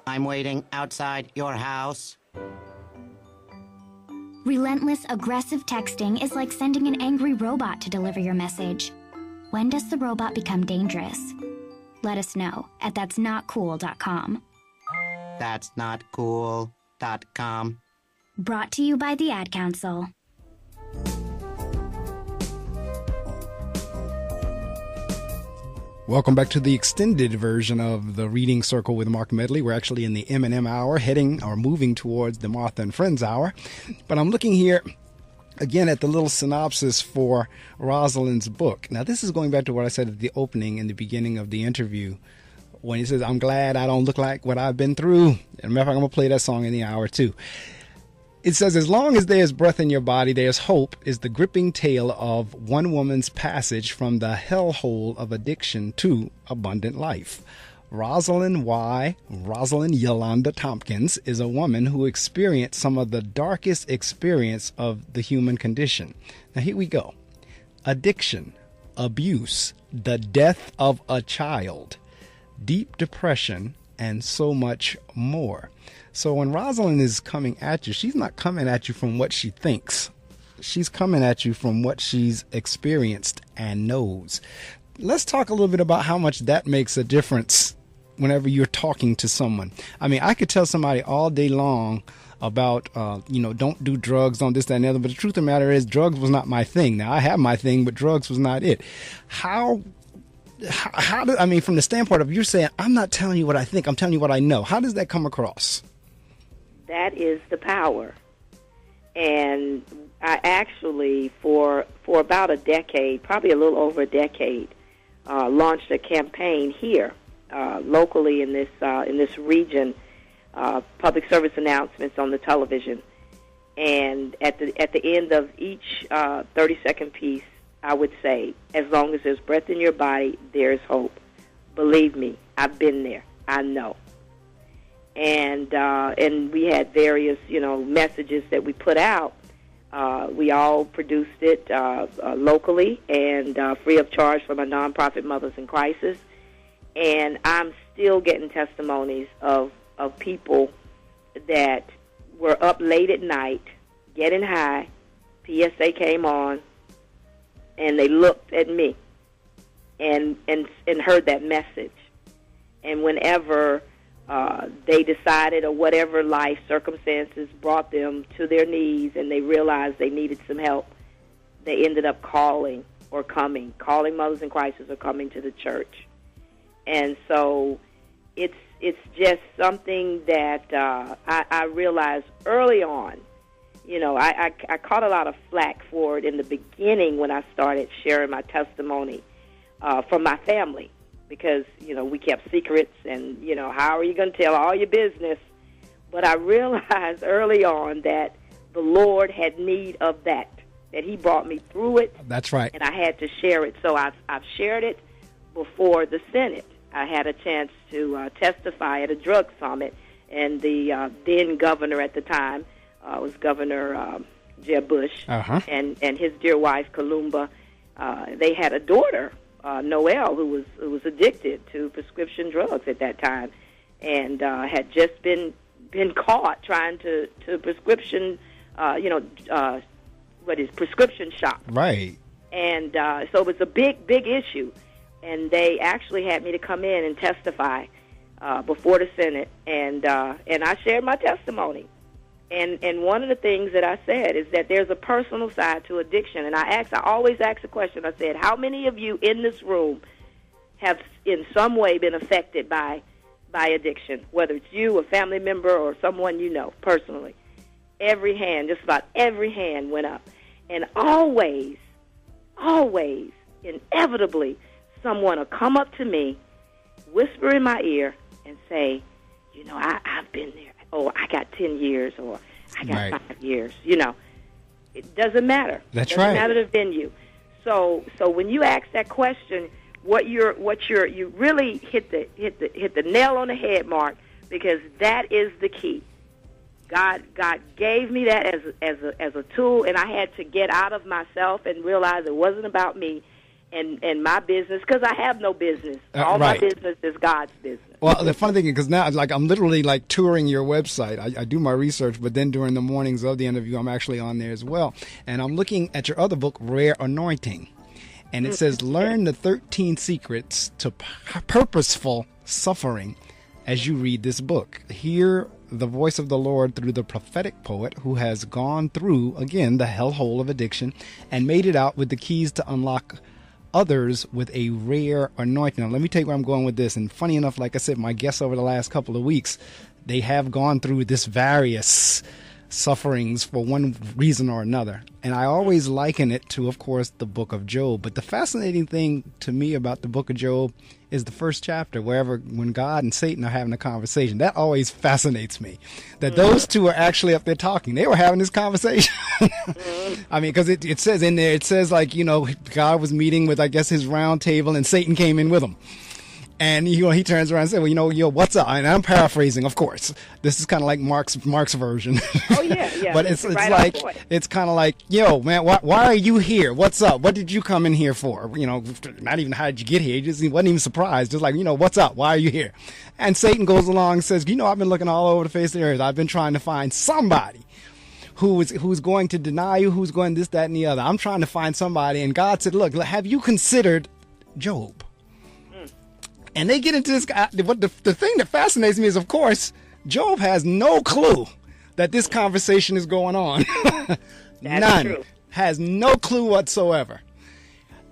I'm waiting outside your house. Relentless, aggressive texting is like sending an angry robot to deliver your message. When does the robot become dangerous? Let us know at that'snotcool.com. That'snotcool.com. Brought to you by the Ad Council. Welcome back to the extended version of the Reading Circle with Marc Medley. We're actually in the M&M hour, heading or moving towards the Martha and Friends hour. But I'm looking here again at the little synopsis for Rosalind's book. Now, this is going back to what I said at the opening in the beginning of the interview when he says, I'm glad I don't look like what I've been through. And matter of fact, I'm going to play that song in the hour, too. It says, as long as there's breath in your body, there's hope, is the gripping tale of one woman's passage from the hellhole of addiction to abundant life. Rosalind Yolanda Tompkins is a woman who experienced some of the darkest experience of the human condition. Now, here we go. Addiction, abuse, the death of a child, deep depression, and so much more. So when Rosalind is coming at you, she's not coming at you from what she thinks. She's coming at you from what she's experienced and knows. Let's talk a little bit about how much that makes a difference whenever you're talking to someone. I mean, I could tell somebody all day long about, don't do drugs, don't this, that, and the other. But the truth of the matter is drugs was not my thing. Now, I have my thing, but drugs was not it. How from the standpoint of you saying, I'm not telling you what I think, I'm telling you what I know. How does that come across? That is the power. And I actually, for about a decade, probably a little over a decade, launched a campaign here locally in this region, public service announcements on the television. And at the end of each 30-second piece, I would say, as long as there's breath in your body, there's hope. Believe me, I've been there. I know. And we had various, messages that we put out. We all produced it locally and free of charge from a nonprofit, Mothers in Crisis. And I'm still getting testimonies of people that were up late at night, getting high. PSA came on, and they looked at me and heard that message. And whenever they decided, or whatever life circumstances brought them to their knees and they realized they needed some help, they ended up calling Mothers in Crisis or coming to the church. And so it's just something that I realized early on. I caught a lot of flack for it in the beginning when I started sharing my testimony from my family. Because, we kept secrets and, how are you going to tell all your business? But I realized early on that the Lord had need of that He brought me through it. That's right. And I had to share it. So I've shared it before the Senate. I had a chance to testify at a drug summit, and the then governor at the time was Governor Jeb Bush, and his dear wife, Columba. They had a daughter, Noelle, who was addicted to prescription drugs at that time, and had just been caught trying to prescription, prescription shop. Right. And so it was a big issue, and they actually had me to come in and testify before the Senate, and I shared my testimony. And one of the things that I said is that there's a personal side to addiction. And I always ask a question. I said, how many of you in this room have in some way been affected by addiction, whether it's you, a family member, or someone you know personally? Every hand, just about every hand went up. And always, inevitably, someone will come up to me, whisper in my ear, and say, I've been there. Oh, I got 10 years, or I got 5 years. It doesn't matter. That's right. It doesn't matter the venue. So when you ask that question, you really hit the nail on the head, Mark, because that is the key. God gave me that as a tool, and I had to get out of myself and realize it wasn't about me and my business, because I have no business. All my business is God's business. Well, the funny thing is, because now, I'm literally touring your website. I do my research, but then during the mornings of the interview, I'm actually on there as well. And I'm looking at your other book, Rare Anointing. And it says, learn the 13 secrets to purposeful suffering as you read this book. Here the voice of the Lord through the prophetic poet who has gone through, again, the hellhole of addiction and made it out with the keys to unlock others with a rare anointing. Now, let me tell you where I'm going with this. And funny enough, like I said, my guests over the last couple of weeks, they have gone through this various sufferings for one reason or another. And I always liken it to, of course, the book of Job. But the fascinating thing to me about the book of Job is the first chapter, when God and Satan are having a conversation. That always fascinates me, that those two are actually up there talking. They were having this conversation. I mean, because it says in there, it says like, God was meeting with, I guess, his round table, and Satan came in with him. And he turns around and says, well, what's up? And I'm paraphrasing, of course. This is kind of like Mark's version. Oh, yeah. But it's right, like, it's kind of like, yo, man, why are you here? What's up? What did you come in here for? Not even how did you get here? He wasn't even surprised. Just like, what's up? Why are you here? And Satan goes along and says, I've been looking all over the face of the earth. I've been trying to find somebody who's going to deny you, who's going this, that, and the other. I'm trying to find somebody. And God said, look, have you considered Job? And they get into this. What the thing that fascinates me is, of course, Job has no clue that this conversation is going on. None. True. Has no clue whatsoever.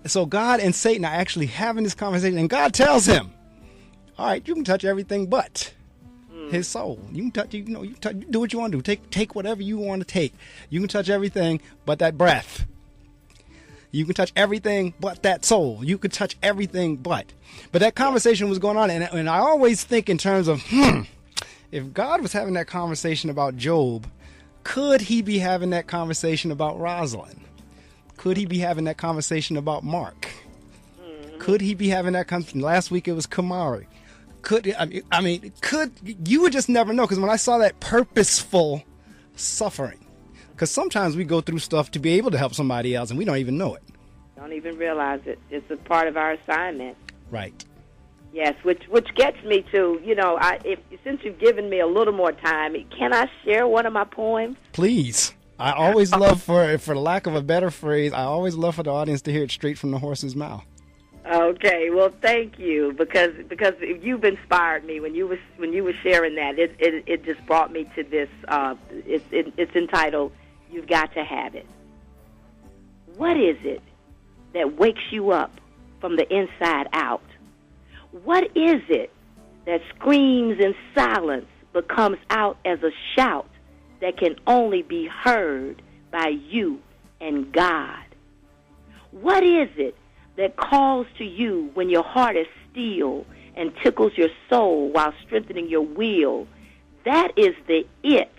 So God and Satan are actually having this conversation, and God tells him, "All right, you can touch everything but his soul. You can touch. You do what you want to do. Take whatever you want to take. You can touch everything but that breath. You can touch everything but that soul. You can touch everything but." But that conversation was going on, and I always think in terms of, if God was having that conversation about Job, could he be having that conversation about Rosalind? Could he be having that conversation about Mark? Could he be having that conversation? Last week it was Kamari. Could you would just never know, because when I saw that purposeful suffering, because sometimes we go through stuff to be able to help somebody else, and we don't even know it. Don't even realize it. It's a part of our assignment. Right. Yes, which gets me to, since you've given me a little more time, can I share one of my poems? Please. I always love, for lack of a better phrase, I always love for the audience to hear it straight from the horse's mouth. Okay, well, thank you, because you've inspired me when you were sharing that. It just brought me to this. It's entitled "You've Got to Have It." What is it that wakes you up from the inside out? What is it that screams in silence but comes out as a shout that can only be heard by you and God? What is it that calls to you when your heart is still and tickles your soul while strengthening your will? That is the it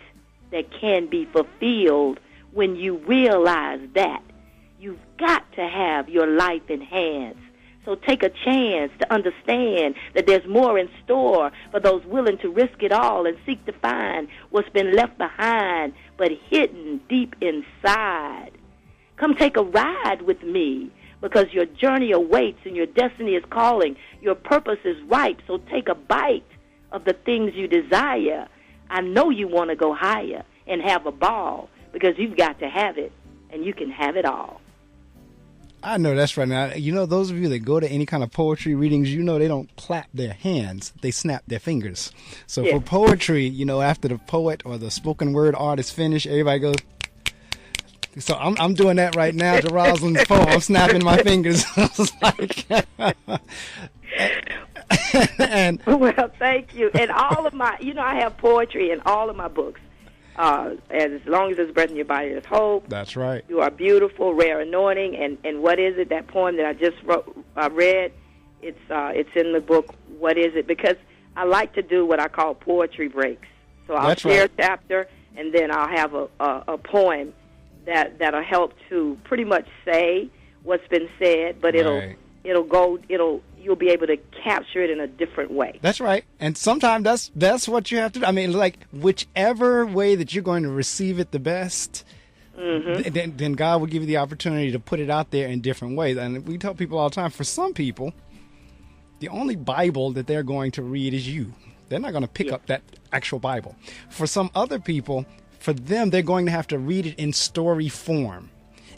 that can be fulfilled when you realize that. You've got to have your life in hands. So take a chance to understand that there's more in store for those willing to risk it all and seek to find what's been left behind but hidden deep inside. Come take a ride with me, because your journey awaits and your destiny is calling. Your purpose is ripe, so take a bite of the things you desire. I know you want to go higher and have a ball, because you've got to have it, and you can have it all. I know that's right. Now, those of you that go to any kind of poetry readings, they don't clap their hands. They snap their fingers. So for poetry, after the poet or the spoken word artist finish, everybody goes. So I'm doing that right now to Rosalind's poem. I'm snapping my fingers. And well, thank you. And all of my, I have poetry in all of my books. As long as there's breath in your body, there's hope. That's right. You are beautiful, rare anointing. And what is it? That poem that I just read, it's in the book. What is it? Because I like to do what I call poetry breaks. So I'll share a chapter, and then I'll have a poem that'll help to pretty much say what's been said, but you'll be able to capture it in a different way. That's right. And sometimes that's what you have to do. I mean, like, whichever way that you're going to receive it the best, then God will give you the opportunity to put it out there in different ways. And we tell people all the time, for some people, the only Bible that they're going to read is you. They're not going to pick up that actual Bible. For some other people, for them, they're going to have to read it in story form.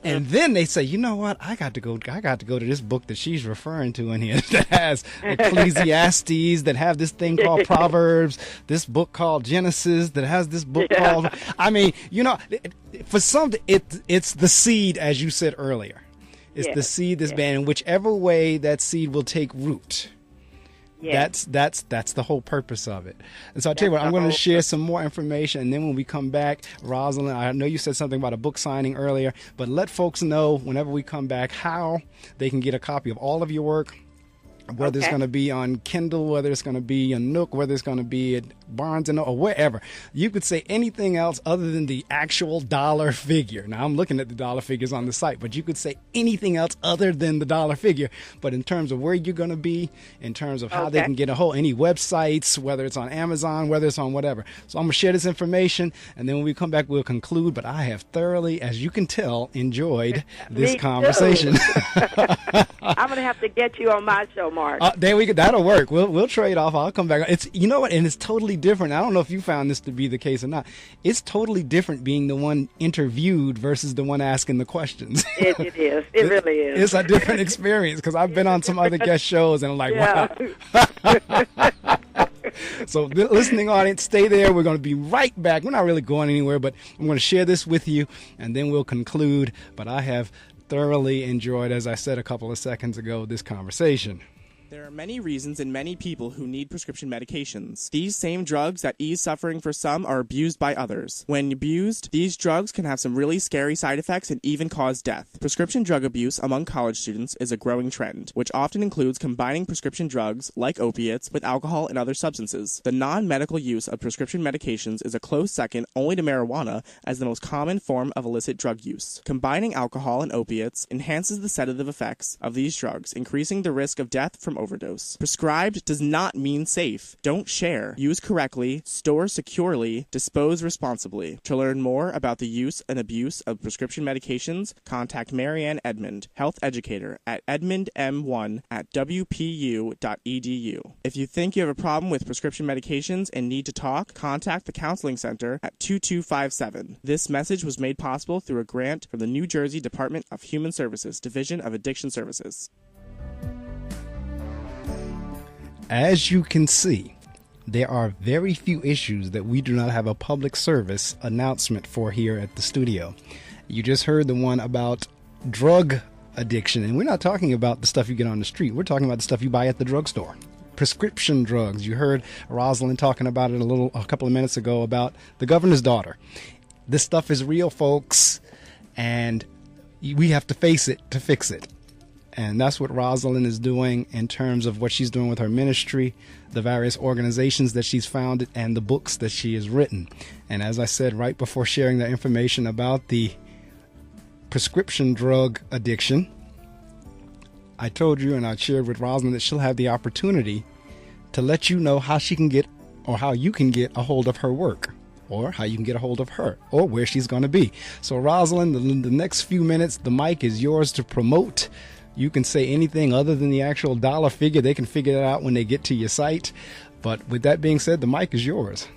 And then they say, you know what? I got to go to this book that she's referring to in here that has Ecclesiastes, that have this thing called Proverbs, this book called Genesis, that has this book called, I mean, you know, for some, it's the seed, as you said earlier. It's the seed that's banned, and whichever way that seed will take root. That's the whole purpose of it. And so I'll tell you what, I'm going to share some more information, and then when we come back, Rosalind, I know you said something about a book signing earlier, but let folks know whenever we come back how they can get a copy of all of your work, whether it's going to be on Kindle, whether it's going to be on Nook, whether it's going to be at Barnes & Noble, or wherever. You could say anything else other than the actual dollar figure. Now, I'm looking at the dollar figures on the site, but you could say anything else other than the dollar figure. But in terms of where you're going to be, in terms of how they can get a hold, any websites, whether it's on Amazon, whether it's on whatever. So I'm going to share this information, and then when we come back, we'll conclude. But I have thoroughly, as you can tell, enjoyed this conversation. I'm going to have to get you on my show, Mark. There we go. That'll work. We'll trade off. I'll come back. It's, you know what, and it's totally different. I don't know if you found this to be the case or not. It's totally different being the one interviewed versus the one asking the questions. It is. It really is. It's a different experience because I've been on some other guest shows and I'm like, wow. So the listening audience, stay there. We're going to be right back. We're not really going anywhere, but I'm going to share this with you and then we'll conclude. But I have thoroughly enjoyed, as I said a couple of seconds ago, this conversation. There are many reasons and many people who need prescription medications. These same drugs that ease suffering for some are abused by others. When abused, these drugs can have some really scary side effects and even cause death. Prescription drug abuse among college students is a growing trend, which often includes combining prescription drugs, like opiates, with alcohol and other substances. The non-medical use of prescription medications is a close second only to marijuana as the most common form of illicit drug use. Combining alcohol and opiates enhances the sedative effects of these drugs, increasing the risk of death from overdose. Prescribed does not mean safe. Don't share. Use correctly, store securely, dispose responsibly. To learn more about the use and abuse of prescription medications, contact Marianne Edmond, health educator at edmondm1@wpu.edu. If you think you have a problem with prescription medications and need to talk, contact the Counseling Center at 2257. This message was made possible through a grant from the New Jersey Department of Human Services, Division of Addiction Services. As you can see, there are very few issues that we do not have a public service announcement for here at the studio. You just heard the one about drug addiction, and we're not talking about the stuff you get on the street. We're talking about the stuff you buy at the drugstore. Prescription drugs. You heard Rosalind talking about it a couple of minutes ago about the governor's daughter. This stuff is real, folks, and we have to face it to fix it. And that's what Rosalind is doing in terms of what she's doing with her ministry, the various organizations that she's founded, and the books that she has written. And as I said right before sharing the information about the prescription drug addiction, I told you and I shared with Rosalind that she'll have the opportunity to let you know how she can get, or how you can get a hold of her work, or how you can get a hold of her, or where she's going to be. So Rosalind, the next few minutes, the mic is yours to promote. You can say anything other than the actual dollar figure. They can figure that out when they get to your site. But with that being said, the mic is yours.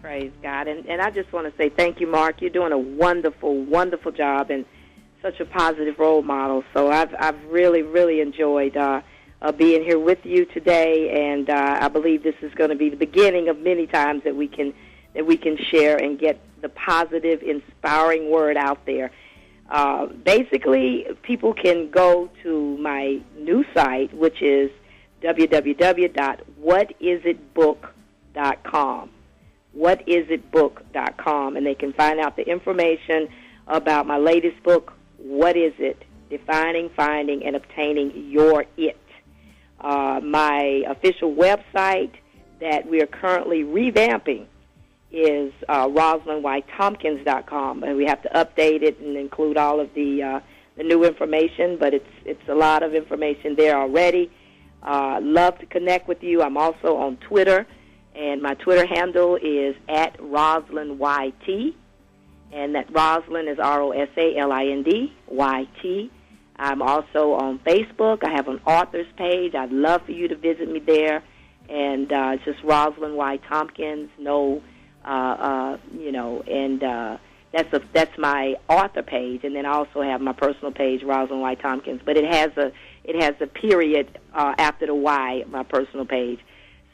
Praise God. And I just want to say thank you, Mark. You're doing a wonderful, wonderful job and such a positive role model. So I've really, really enjoyed being here with you today. And I believe this is going to be the beginning of many times that we can share and get the positive, inspiring word out there. Basically, people can go to my new site, which is www.whatisitbook.com. Whatisitbook.com, and they can find out the information about my latest book, What Is It? Defining, Finding, and Obtaining Your It. My official website that we are currently revamping is RosalindYTompkins.com, and we have to update it and include all of the new information, but it's a lot of information there already. Love to connect with you. I'm also on Twitter, and my Twitter handle is @RosalindYT, and that Rosalind is RosalindYT. I'm also on Facebook. I have an author's page. I'd love for you to visit me there, and just Rosalind Y. Tompkins. That's my author page, and then I also have my personal page, Rosalind Y. Tompkins. But it has a period after the Y, my personal page.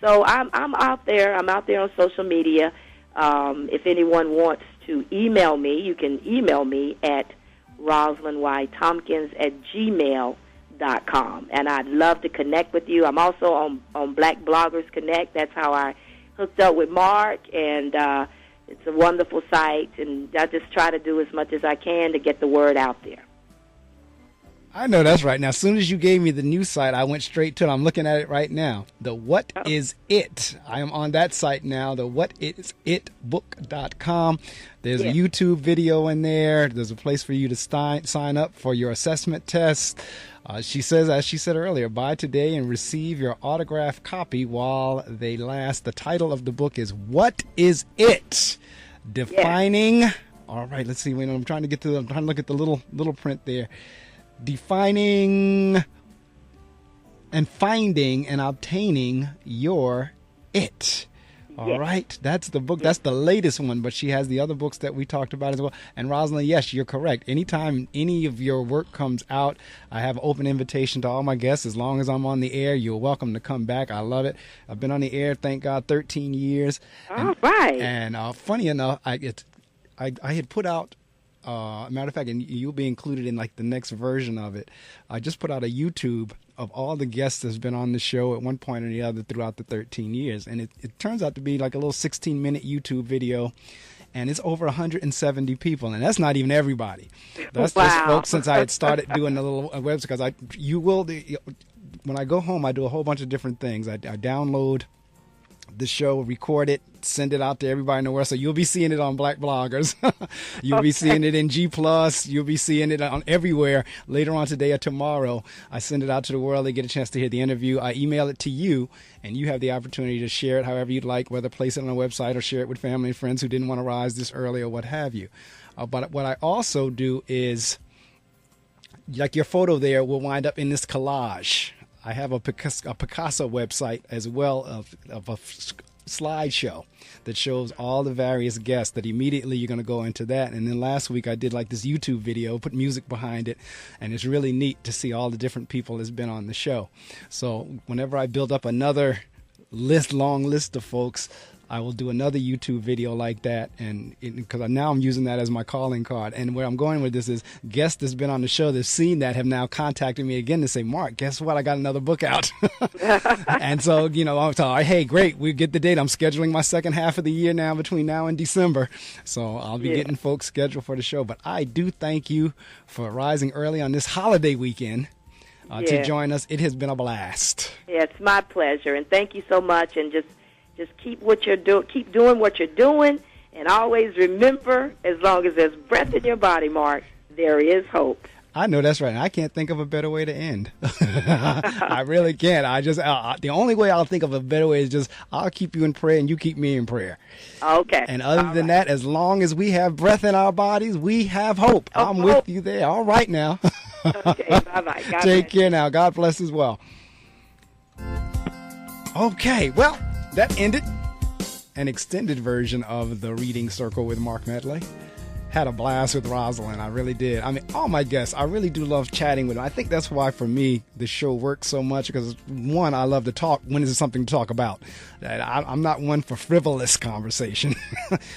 So I'm out there. I'm out there on social media. If anyone wants to email me, you can email me at rosalindYtompkins@gmail.com, and I'd love to connect with you. I'm also on Black Bloggers Connect. That's how I hooked up with Mark, and it's a wonderful site, and I just try to do as much as I can to get the word out there. I know that's right. Now, as soon as you gave me the new site, I went straight to it. I'm looking at it right now. The What Is It? I am on that site now, the whatisitbook.com. There's a YouTube video in there. There's a place for you to sign up for your assessment test. She says, as she said earlier, buy today and receive your autographed copy while they last. The title of the book is What Is It? Defining. All right, let's see. I'm trying to look at the little print there. Defining and finding and obtaining your it. All right. That's the book. That's the latest one, but she has the other books that we talked about as well. And Rosalind, yes, you're correct. Anytime any of your work comes out, I have an open invitation to all my guests. As long as I'm on the air, you're welcome to come back. I love it. I've been on the air, thank God, 13 years. All right. And funny enough, I had put out, matter of fact, and you'll be included in like the next version of it. I just put out a YouTube of all the guests that's been on the show at one point or the other throughout the 13 years. And it turns out to be like a little 16-minute YouTube video. And it's over 170 people. And that's not even everybody. That's just folks since I had started doing the little website. Because when I go home, I do a whole bunch of different things. I download the show, record it, send it out to everybody in the world. So you'll be seeing it on Black Bloggers. You'll be seeing it in G+. You'll be seeing it on everywhere later on today or tomorrow. I send it out to the world. They get a chance to hear the interview. I email it to you, and you have the opportunity to share it however you'd like, whether place it on a website or share it with family and friends who didn't want to rise this early or what have you. But what I also do is, like your photo there will wind up in this collage. I have a Picasso website as well of a slideshow that shows all the various guests that immediately you're going to go into that. And then last week I did like this YouTube video, put music behind it, and it's really neat to see all the different people that's been on the show. So whenever I build up another long list of folks, I will do another YouTube video like that, and because now I'm using that as my calling card. And where I'm going with this is guests that's been on the show that's seen that have now contacted me again to say, Mark, guess what? I got another book out. And so, I'm like, hey, great, we get the date. I'm scheduling my second half of the year now between now and December. So I'll be getting folks scheduled for the show. But I do thank you for rising early on this holiday weekend to join us. It has been a blast. Yeah, it's my pleasure. And thank you so much. And just keep what you're doing. Keep doing what you're doing, and always remember: as long as there's breath in your body, Mark, there is hope. I know that's right. I can't think of a better way to end. I really can't. The only way I'll think of a better way is just I'll keep you in prayer and you keep me in prayer. Okay. And other than that, as long as we have breath in our bodies, we have hope. I'm with you there. All right now. Okay. Bye-bye. God Take care now. God bless as well. Okay. Well, that ended an extended version of the Reading Circle with Marc Medley. Had a blast with Rosalind. I really did. I mean, all my guests, I really do love chatting with them. I think that's why, for me, the show works so much because, one, I love to talk when there's something to talk about. I'm not one for frivolous conversation,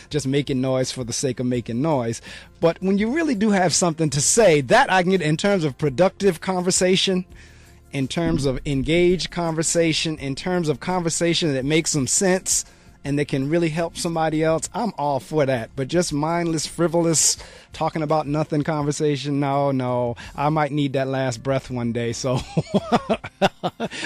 just making noise for the sake of making noise. But when you really do have something to say, that I can get in terms of productive conversation, in terms of engaged conversation, in terms of conversation that makes some sense and that can really help somebody else, I'm all for that. But just mindless, frivolous, talking about nothing conversation, no, I might need that last breath one day. So,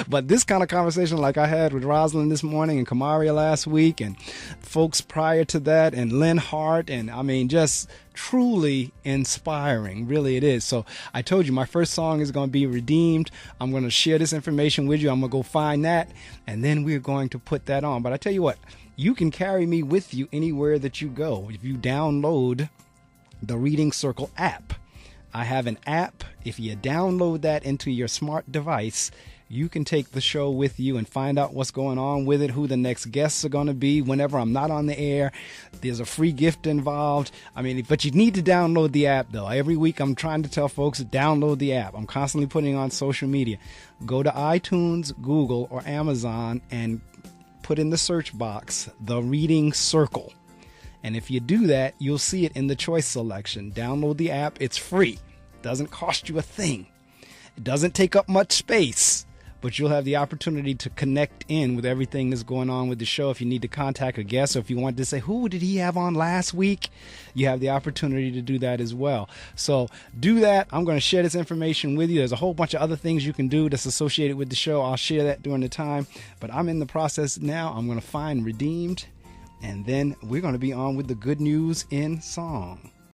but this kind of conversation like I had with Rosalind this morning and Kamaria last week and folks prior to that and Lynn Hart, and I mean, just truly inspiring. Really it is. So I told you my first song is going to be Redeemed. I'm going to share this information with you. I'm going to go find that, and then we're going to put that on. But I tell you what, you can carry me with you anywhere that you go. If you download the Reading Circle app, I have an app. If you download that into your smart device, You can take the show with you and find out what's going on with it, who the next guests are going to be whenever I'm not on the air. There's a free gift involved. But you need to download the app, though. Every week I'm trying to tell folks to download the app. I'm constantly putting it on social media. Go to iTunes, Google, or Amazon and put in the search box, The Reading Circle. And if you do that, you'll see it in the choice selection. Download the app. It's free. Doesn't cost you a thing. It doesn't take up much space, but you'll have the opportunity to connect in with everything that's going on with the show. If you need to contact a guest, or if you want to say, who did he have on last week? You have the opportunity to do that as well. So do that. I'm going to share this information with you. There's a whole bunch of other things you can do that's associated with the show. I'll share that during the time, but I'm in the process now. I'm going to find Redeemed, and then we're going to be on with the good news in song.